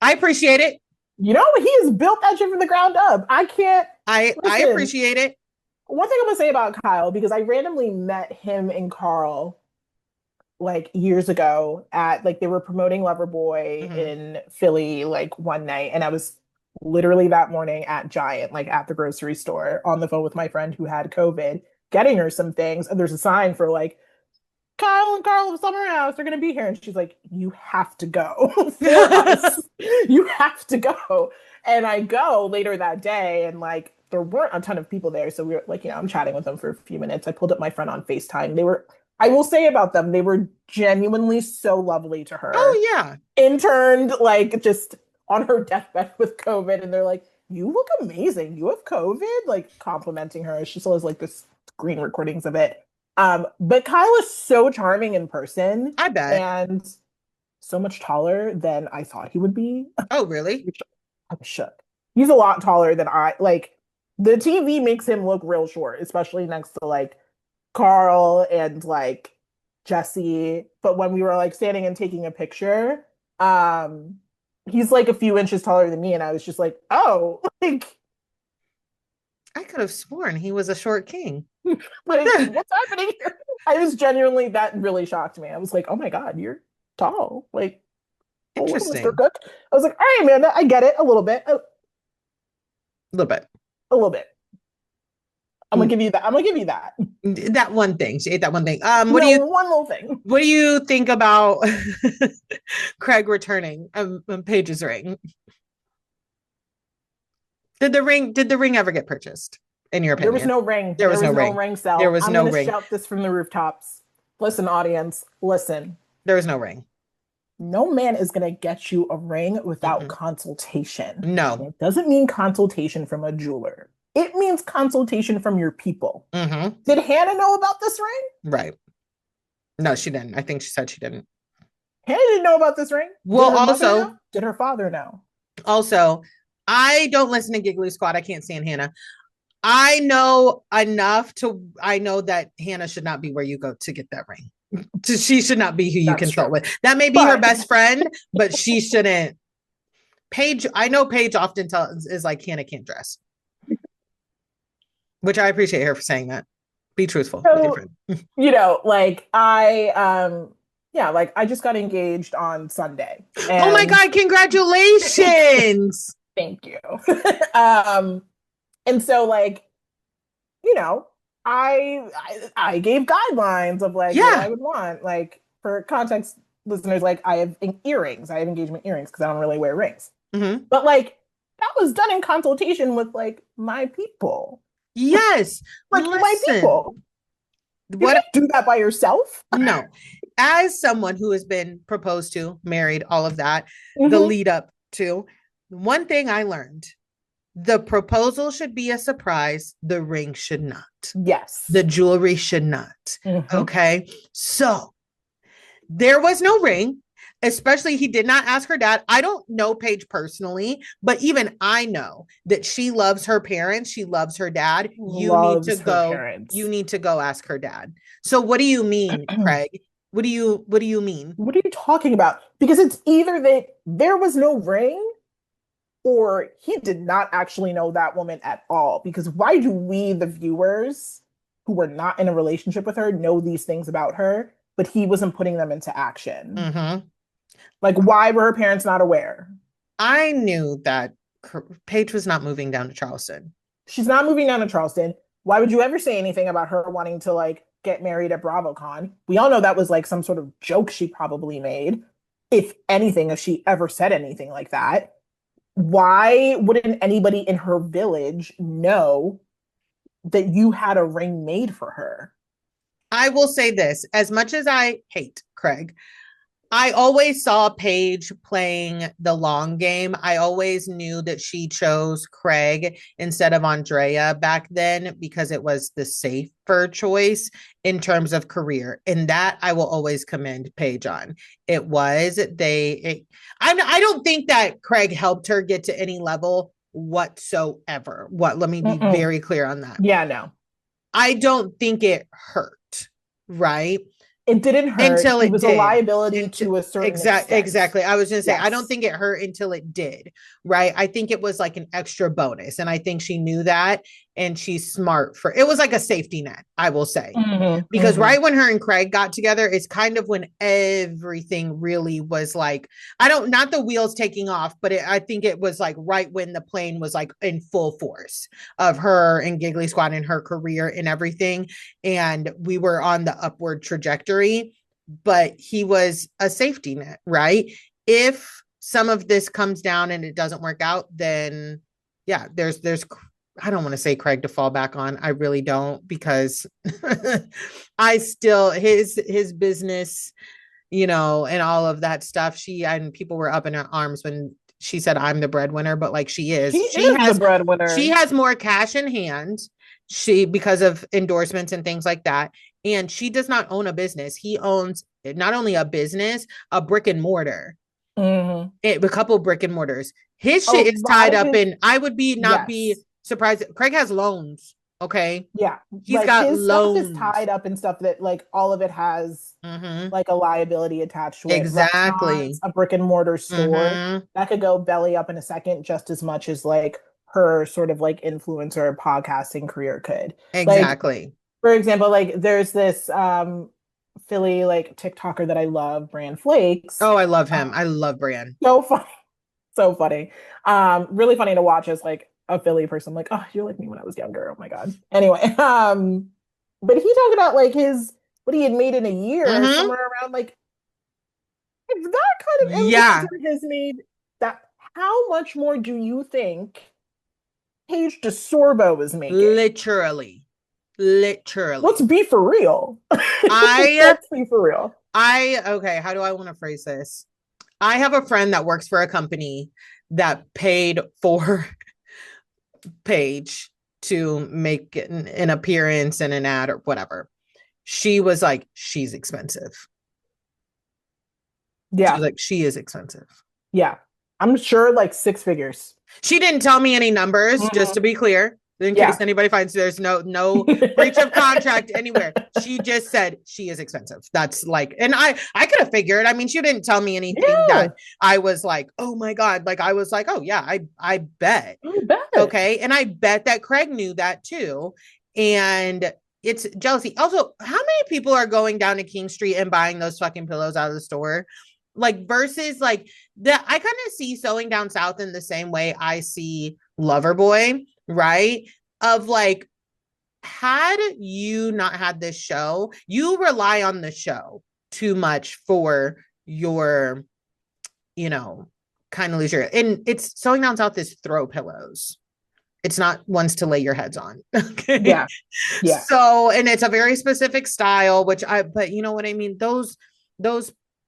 [SPEAKER 1] I appreciate it.
[SPEAKER 2] You know he has built that shit from the ground up. I can't
[SPEAKER 1] I
[SPEAKER 2] listen.
[SPEAKER 1] appreciate it.
[SPEAKER 2] One thing I'm gonna say about Kyle because I randomly met him and Carl like years ago at like they were promoting Loverboy
[SPEAKER 1] Mm-hmm.
[SPEAKER 2] in Philly like one night, and I was literally that morning at Giant, like at the grocery store, on the phone with my friend who had COVID, getting her some things, and there's a sign for like Kyle and Carl of Summer House are gonna be here, and she's like, "You have to go for us. You have to go." And I go later that day, and like there weren't a ton of people there, so we were like, I'm chatting with them for a few minutes. I pulled up my friend on FaceTime. I will say about them, they were genuinely so lovely to her.
[SPEAKER 1] Oh yeah.
[SPEAKER 2] Interned like just on her deathbed with COVID, and they're like, "You look amazing. You have COVID," like complimenting her. She still has like this screen recordings of it. But Kyle is so charming in person
[SPEAKER 1] I bet.
[SPEAKER 2] and so much taller than I thought he would be.
[SPEAKER 1] Oh really?
[SPEAKER 2] I'm shook. He's a lot taller than I like. The TV makes him look real short, especially next to like Carl and like Jesse. But when we were like standing and taking a picture, um, he's like a few inches taller than me, and I was just like, oh, like,
[SPEAKER 1] I could have sworn he was a short king.
[SPEAKER 2] like what's happening here? I was genuinely that really shocked me. I was like, oh my god, you're tall, like hello, Mr.
[SPEAKER 1] Interesting.
[SPEAKER 2] Cook. I was like, all right, Amanda, I get it a little bit,
[SPEAKER 1] A little bit.
[SPEAKER 2] a little bit. I'm gonna
[SPEAKER 1] Mm,
[SPEAKER 2] give you that. I'm gonna give you that.
[SPEAKER 1] that one thing. She ate that one thing.
[SPEAKER 2] One little thing.
[SPEAKER 1] What do you think about Craig returning Paige's ring? Did the ring ever get purchased, in your
[SPEAKER 2] There was
[SPEAKER 1] opinion?
[SPEAKER 2] no ring.
[SPEAKER 1] There
[SPEAKER 2] There
[SPEAKER 1] was no
[SPEAKER 2] was no
[SPEAKER 1] ring.
[SPEAKER 2] ring
[SPEAKER 1] There
[SPEAKER 2] cell.
[SPEAKER 1] was
[SPEAKER 2] I'm
[SPEAKER 1] no
[SPEAKER 2] gonna
[SPEAKER 1] ring.
[SPEAKER 2] shout this from the rooftops. Listen, audience, listen.
[SPEAKER 1] There was no ring.
[SPEAKER 2] No man is gonna get you a ring without
[SPEAKER 1] Mm-mm.
[SPEAKER 2] consultation. And
[SPEAKER 1] No.
[SPEAKER 2] it doesn't mean consultation from a jeweler. It means consultation from your people.
[SPEAKER 1] Mm-hmm.
[SPEAKER 2] Did Hannah know about this ring?
[SPEAKER 1] Right. No, she didn't. I think she said she didn't.
[SPEAKER 2] Hannah didn't know about this ring. Did
[SPEAKER 1] Well,
[SPEAKER 2] her mother know?
[SPEAKER 1] also,
[SPEAKER 2] Did her father know?
[SPEAKER 1] also, I don't listen to Giggly Squad. I can't stand Hannah. I know enough to I know that Hannah should not be where you go to get that ring. She should not be who you
[SPEAKER 2] That's
[SPEAKER 1] consult
[SPEAKER 2] true.
[SPEAKER 1] with. That may be her
[SPEAKER 2] But
[SPEAKER 1] best friend, but she shouldn't. Paige, I know Paige often tells is like Hannah can't dress, which I appreciate her for saying that. Be truthful with your
[SPEAKER 2] so,
[SPEAKER 1] friend.
[SPEAKER 2] like yeah, like I just got engaged on Sunday.
[SPEAKER 1] Oh my
[SPEAKER 2] And
[SPEAKER 1] God, congratulations.
[SPEAKER 2] thank you. um, and so like, you know, I gave guidelines of like what I
[SPEAKER 1] Yeah.
[SPEAKER 2] would want. Like for context listeners, like I have earrings. I have engagement earrings because I don't really wear rings.
[SPEAKER 1] Mm-hmm.
[SPEAKER 2] But like that was done in consultation with like my people.
[SPEAKER 1] Yes.
[SPEAKER 2] Like my
[SPEAKER 1] Listen,
[SPEAKER 2] people. You
[SPEAKER 1] what
[SPEAKER 2] can't do that by yourself.
[SPEAKER 1] no, as someone who has been proposed to, married, all of that, the
[SPEAKER 2] Mm-hmm.
[SPEAKER 1] lead up to, one thing I learned The proposal should be a surprise. The ring should not.
[SPEAKER 2] Yes.
[SPEAKER 1] The jewelry should not.
[SPEAKER 2] Hmm.
[SPEAKER 1] Okay. So there was no ring, especially he did not ask her dad. I don't know Paige personally, but even I know that she loves her parents. She loves her dad.
[SPEAKER 2] Loves her
[SPEAKER 1] You
[SPEAKER 2] parents.
[SPEAKER 1] need to go ask her dad. So what do you mean, Craig? What do you mean?
[SPEAKER 2] What are you talking about? Because it's either that there was no ring or he did not actually know that woman at all. Because why do we, the viewers who were not in a relationship with her, know these things about her, but he wasn't putting them into action?
[SPEAKER 1] Mm-hmm.
[SPEAKER 2] Like, why were her parents not aware?
[SPEAKER 1] I knew that Paige was not moving down to Charleston.
[SPEAKER 2] She's not moving down to Charleston. Why would you ever say anything about her wanting to like get married at BravoCon? We all know that was like some sort of joke she probably made. If anything, if she ever said anything like that, why wouldn't anybody in her village know that you had a ring made for her?
[SPEAKER 1] I will say this, as much as I hate Craig, I always saw Paige playing the long game. I always knew that she chose Craig instead of Andrea back then because it was the safer choice in terms of career. And that I will always commend Paige on. It was I don't think that Craig helped her get to any level whatsoever. Let me be
[SPEAKER 2] Mm-mm.
[SPEAKER 1] very clear on that.
[SPEAKER 2] Yeah, no.
[SPEAKER 1] I don't think it hurt, right?
[SPEAKER 2] It didn't hurt.
[SPEAKER 1] Until
[SPEAKER 2] He
[SPEAKER 1] it
[SPEAKER 2] was a
[SPEAKER 1] did.
[SPEAKER 2] liability
[SPEAKER 1] Until,
[SPEAKER 2] to a certain extent.
[SPEAKER 1] exactly. I was going to say, I don't
[SPEAKER 2] Yes.
[SPEAKER 1] think it hurt until it did, right? I think it was like an extra bonus. And I think she knew that. And she's smart for it was like a safety net, I will say.
[SPEAKER 2] Hmm.
[SPEAKER 1] Because
[SPEAKER 2] Hmm.
[SPEAKER 1] right when her and Craig got together, it's kind of when everything really was like, not the wheels taking off, but I think it was like right when the plane was like in full force of her and Giggly Squad and her career and everything. And we were on the upward trajectory, but he was a safety net, right? If some of this comes down and it doesn't work out, then yeah, there's I don't want to say Craig to fall back on. I really don't because I still his business, and all of that stuff. She and people were up in her arms when she said I'm the breadwinner, but like she
[SPEAKER 2] She
[SPEAKER 1] is.
[SPEAKER 2] is the
[SPEAKER 1] She
[SPEAKER 2] breadwinner.
[SPEAKER 1] has more cash in hand. She because of endorsements and things like that. And she does not own a business. He owns not only a business, a brick and mortar.
[SPEAKER 2] Hmm.
[SPEAKER 1] A couple brick and mortars. His
[SPEAKER 2] A
[SPEAKER 1] shit is
[SPEAKER 2] lot
[SPEAKER 1] tied
[SPEAKER 2] of
[SPEAKER 1] up
[SPEAKER 2] his,
[SPEAKER 1] in I would be not be
[SPEAKER 2] yes.
[SPEAKER 1] surprised. Craig has loans. Okay.
[SPEAKER 2] Yeah.
[SPEAKER 1] He's
[SPEAKER 2] Like
[SPEAKER 1] got
[SPEAKER 2] his stuff is
[SPEAKER 1] loans.
[SPEAKER 2] tied up in stuff that like all of it has
[SPEAKER 1] Mm-hmm.
[SPEAKER 2] like a liability attached to it. Restaurants,
[SPEAKER 1] Exactly.
[SPEAKER 2] a brick and mortar store
[SPEAKER 1] Mm-hmm.
[SPEAKER 2] that could go belly up in a second just as much as like her sort of like influencer podcasting career could. Like,
[SPEAKER 1] Exactly.
[SPEAKER 2] for example, like there's this Philly like TikToker that I love, Brand Flakes.
[SPEAKER 1] Oh, I love
[SPEAKER 2] Uh,
[SPEAKER 1] him. I love Bran.
[SPEAKER 2] so funny, so funny. Really funny to watch as like a Philly person. I'm like, oh, you're like me when I was younger. Oh my God. Anyway, but he talked about like his what he had made in a year,
[SPEAKER 1] Mm-hmm.
[SPEAKER 2] somewhere around like if that kind of
[SPEAKER 1] Yeah,
[SPEAKER 2] influencer has made that, how much more do you think Paige DeSorbo is making?
[SPEAKER 1] literally.
[SPEAKER 2] Let's
[SPEAKER 1] Literally.
[SPEAKER 2] be for real.
[SPEAKER 1] I
[SPEAKER 2] Let's be for real.
[SPEAKER 1] okay, how do I want to phrase this? I have a friend that works for a company that paid for Paige to make an appearance in an ad or whatever. She was like, she's expensive. She was
[SPEAKER 2] Yeah,
[SPEAKER 1] like, she is expensive.
[SPEAKER 2] yeah. I'm sure like six figures.
[SPEAKER 1] She didn't tell me any numbers, just to
[SPEAKER 2] Mhm.
[SPEAKER 1] be clear, in case
[SPEAKER 2] Yeah.
[SPEAKER 1] anybody finds there's no breach of contract anywhere. She just said she is expensive. That's like, and I could have figured. I mean, she didn't tell me anything that
[SPEAKER 2] Yeah,
[SPEAKER 1] I was like, oh my God. Like I was like, oh yeah, I bet.
[SPEAKER 2] I bet.
[SPEAKER 1] Okay. And I bet that Craig knew that too. And it's jealousy. Also, how many people are going down to King Street and buying those fucking pillows out of the store? Like versus like that I kind of see Sewing Down South in the same way I see Loverboy, right? Of like, had you not had this show, you rely on the show too much for your, you know, kind of leisure. And it's Sewing Down South is throw pillows. It's not ones to lay your heads on. Okay.
[SPEAKER 2] Yeah, yeah.
[SPEAKER 1] So, and it's a very specific style, but you know what I mean? Those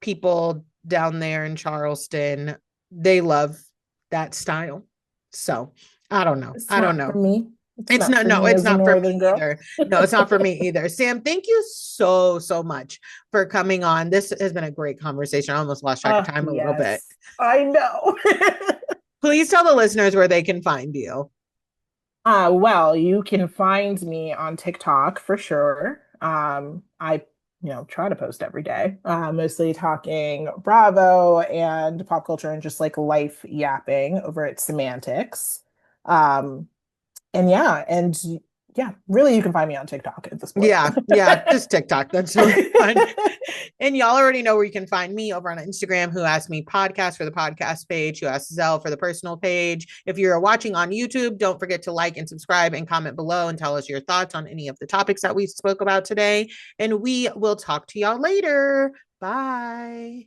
[SPEAKER 1] people down there in Charleston, they love that style. So I don't know.
[SPEAKER 2] It's
[SPEAKER 1] I don't
[SPEAKER 2] not for
[SPEAKER 1] know.
[SPEAKER 2] me. It's
[SPEAKER 1] It's
[SPEAKER 2] not
[SPEAKER 1] not,
[SPEAKER 2] for
[SPEAKER 1] no,
[SPEAKER 2] me
[SPEAKER 1] it's
[SPEAKER 2] as a
[SPEAKER 1] not for me
[SPEAKER 2] northern girl.
[SPEAKER 1] either. No, it's not for me either. Sam, thank you so, so much for coming on. This has been a great conversation. I almost lost track of time a little bit.
[SPEAKER 2] Yes, I know.
[SPEAKER 1] Please tell the listeners where they can find you.
[SPEAKER 2] Well, you can find me on TikTok for sure. I, try to post every day, mostly talking Bravo and pop culture and just like life yapping over at Sam-Antics. Um, and yeah, really, you can find me on TikTok at this point.
[SPEAKER 1] Yeah, yeah, just TikTok. That's really fun. And y'all already know where you can find me over on Instagram, Who Asked Me Podcast for the podcast page, Who Asked Zell for the personal page. If you're watching on YouTube, don't forget to like and subscribe and comment below and tell us your thoughts on any of the topics that we spoke about today. And we will talk to y'all later. Bye.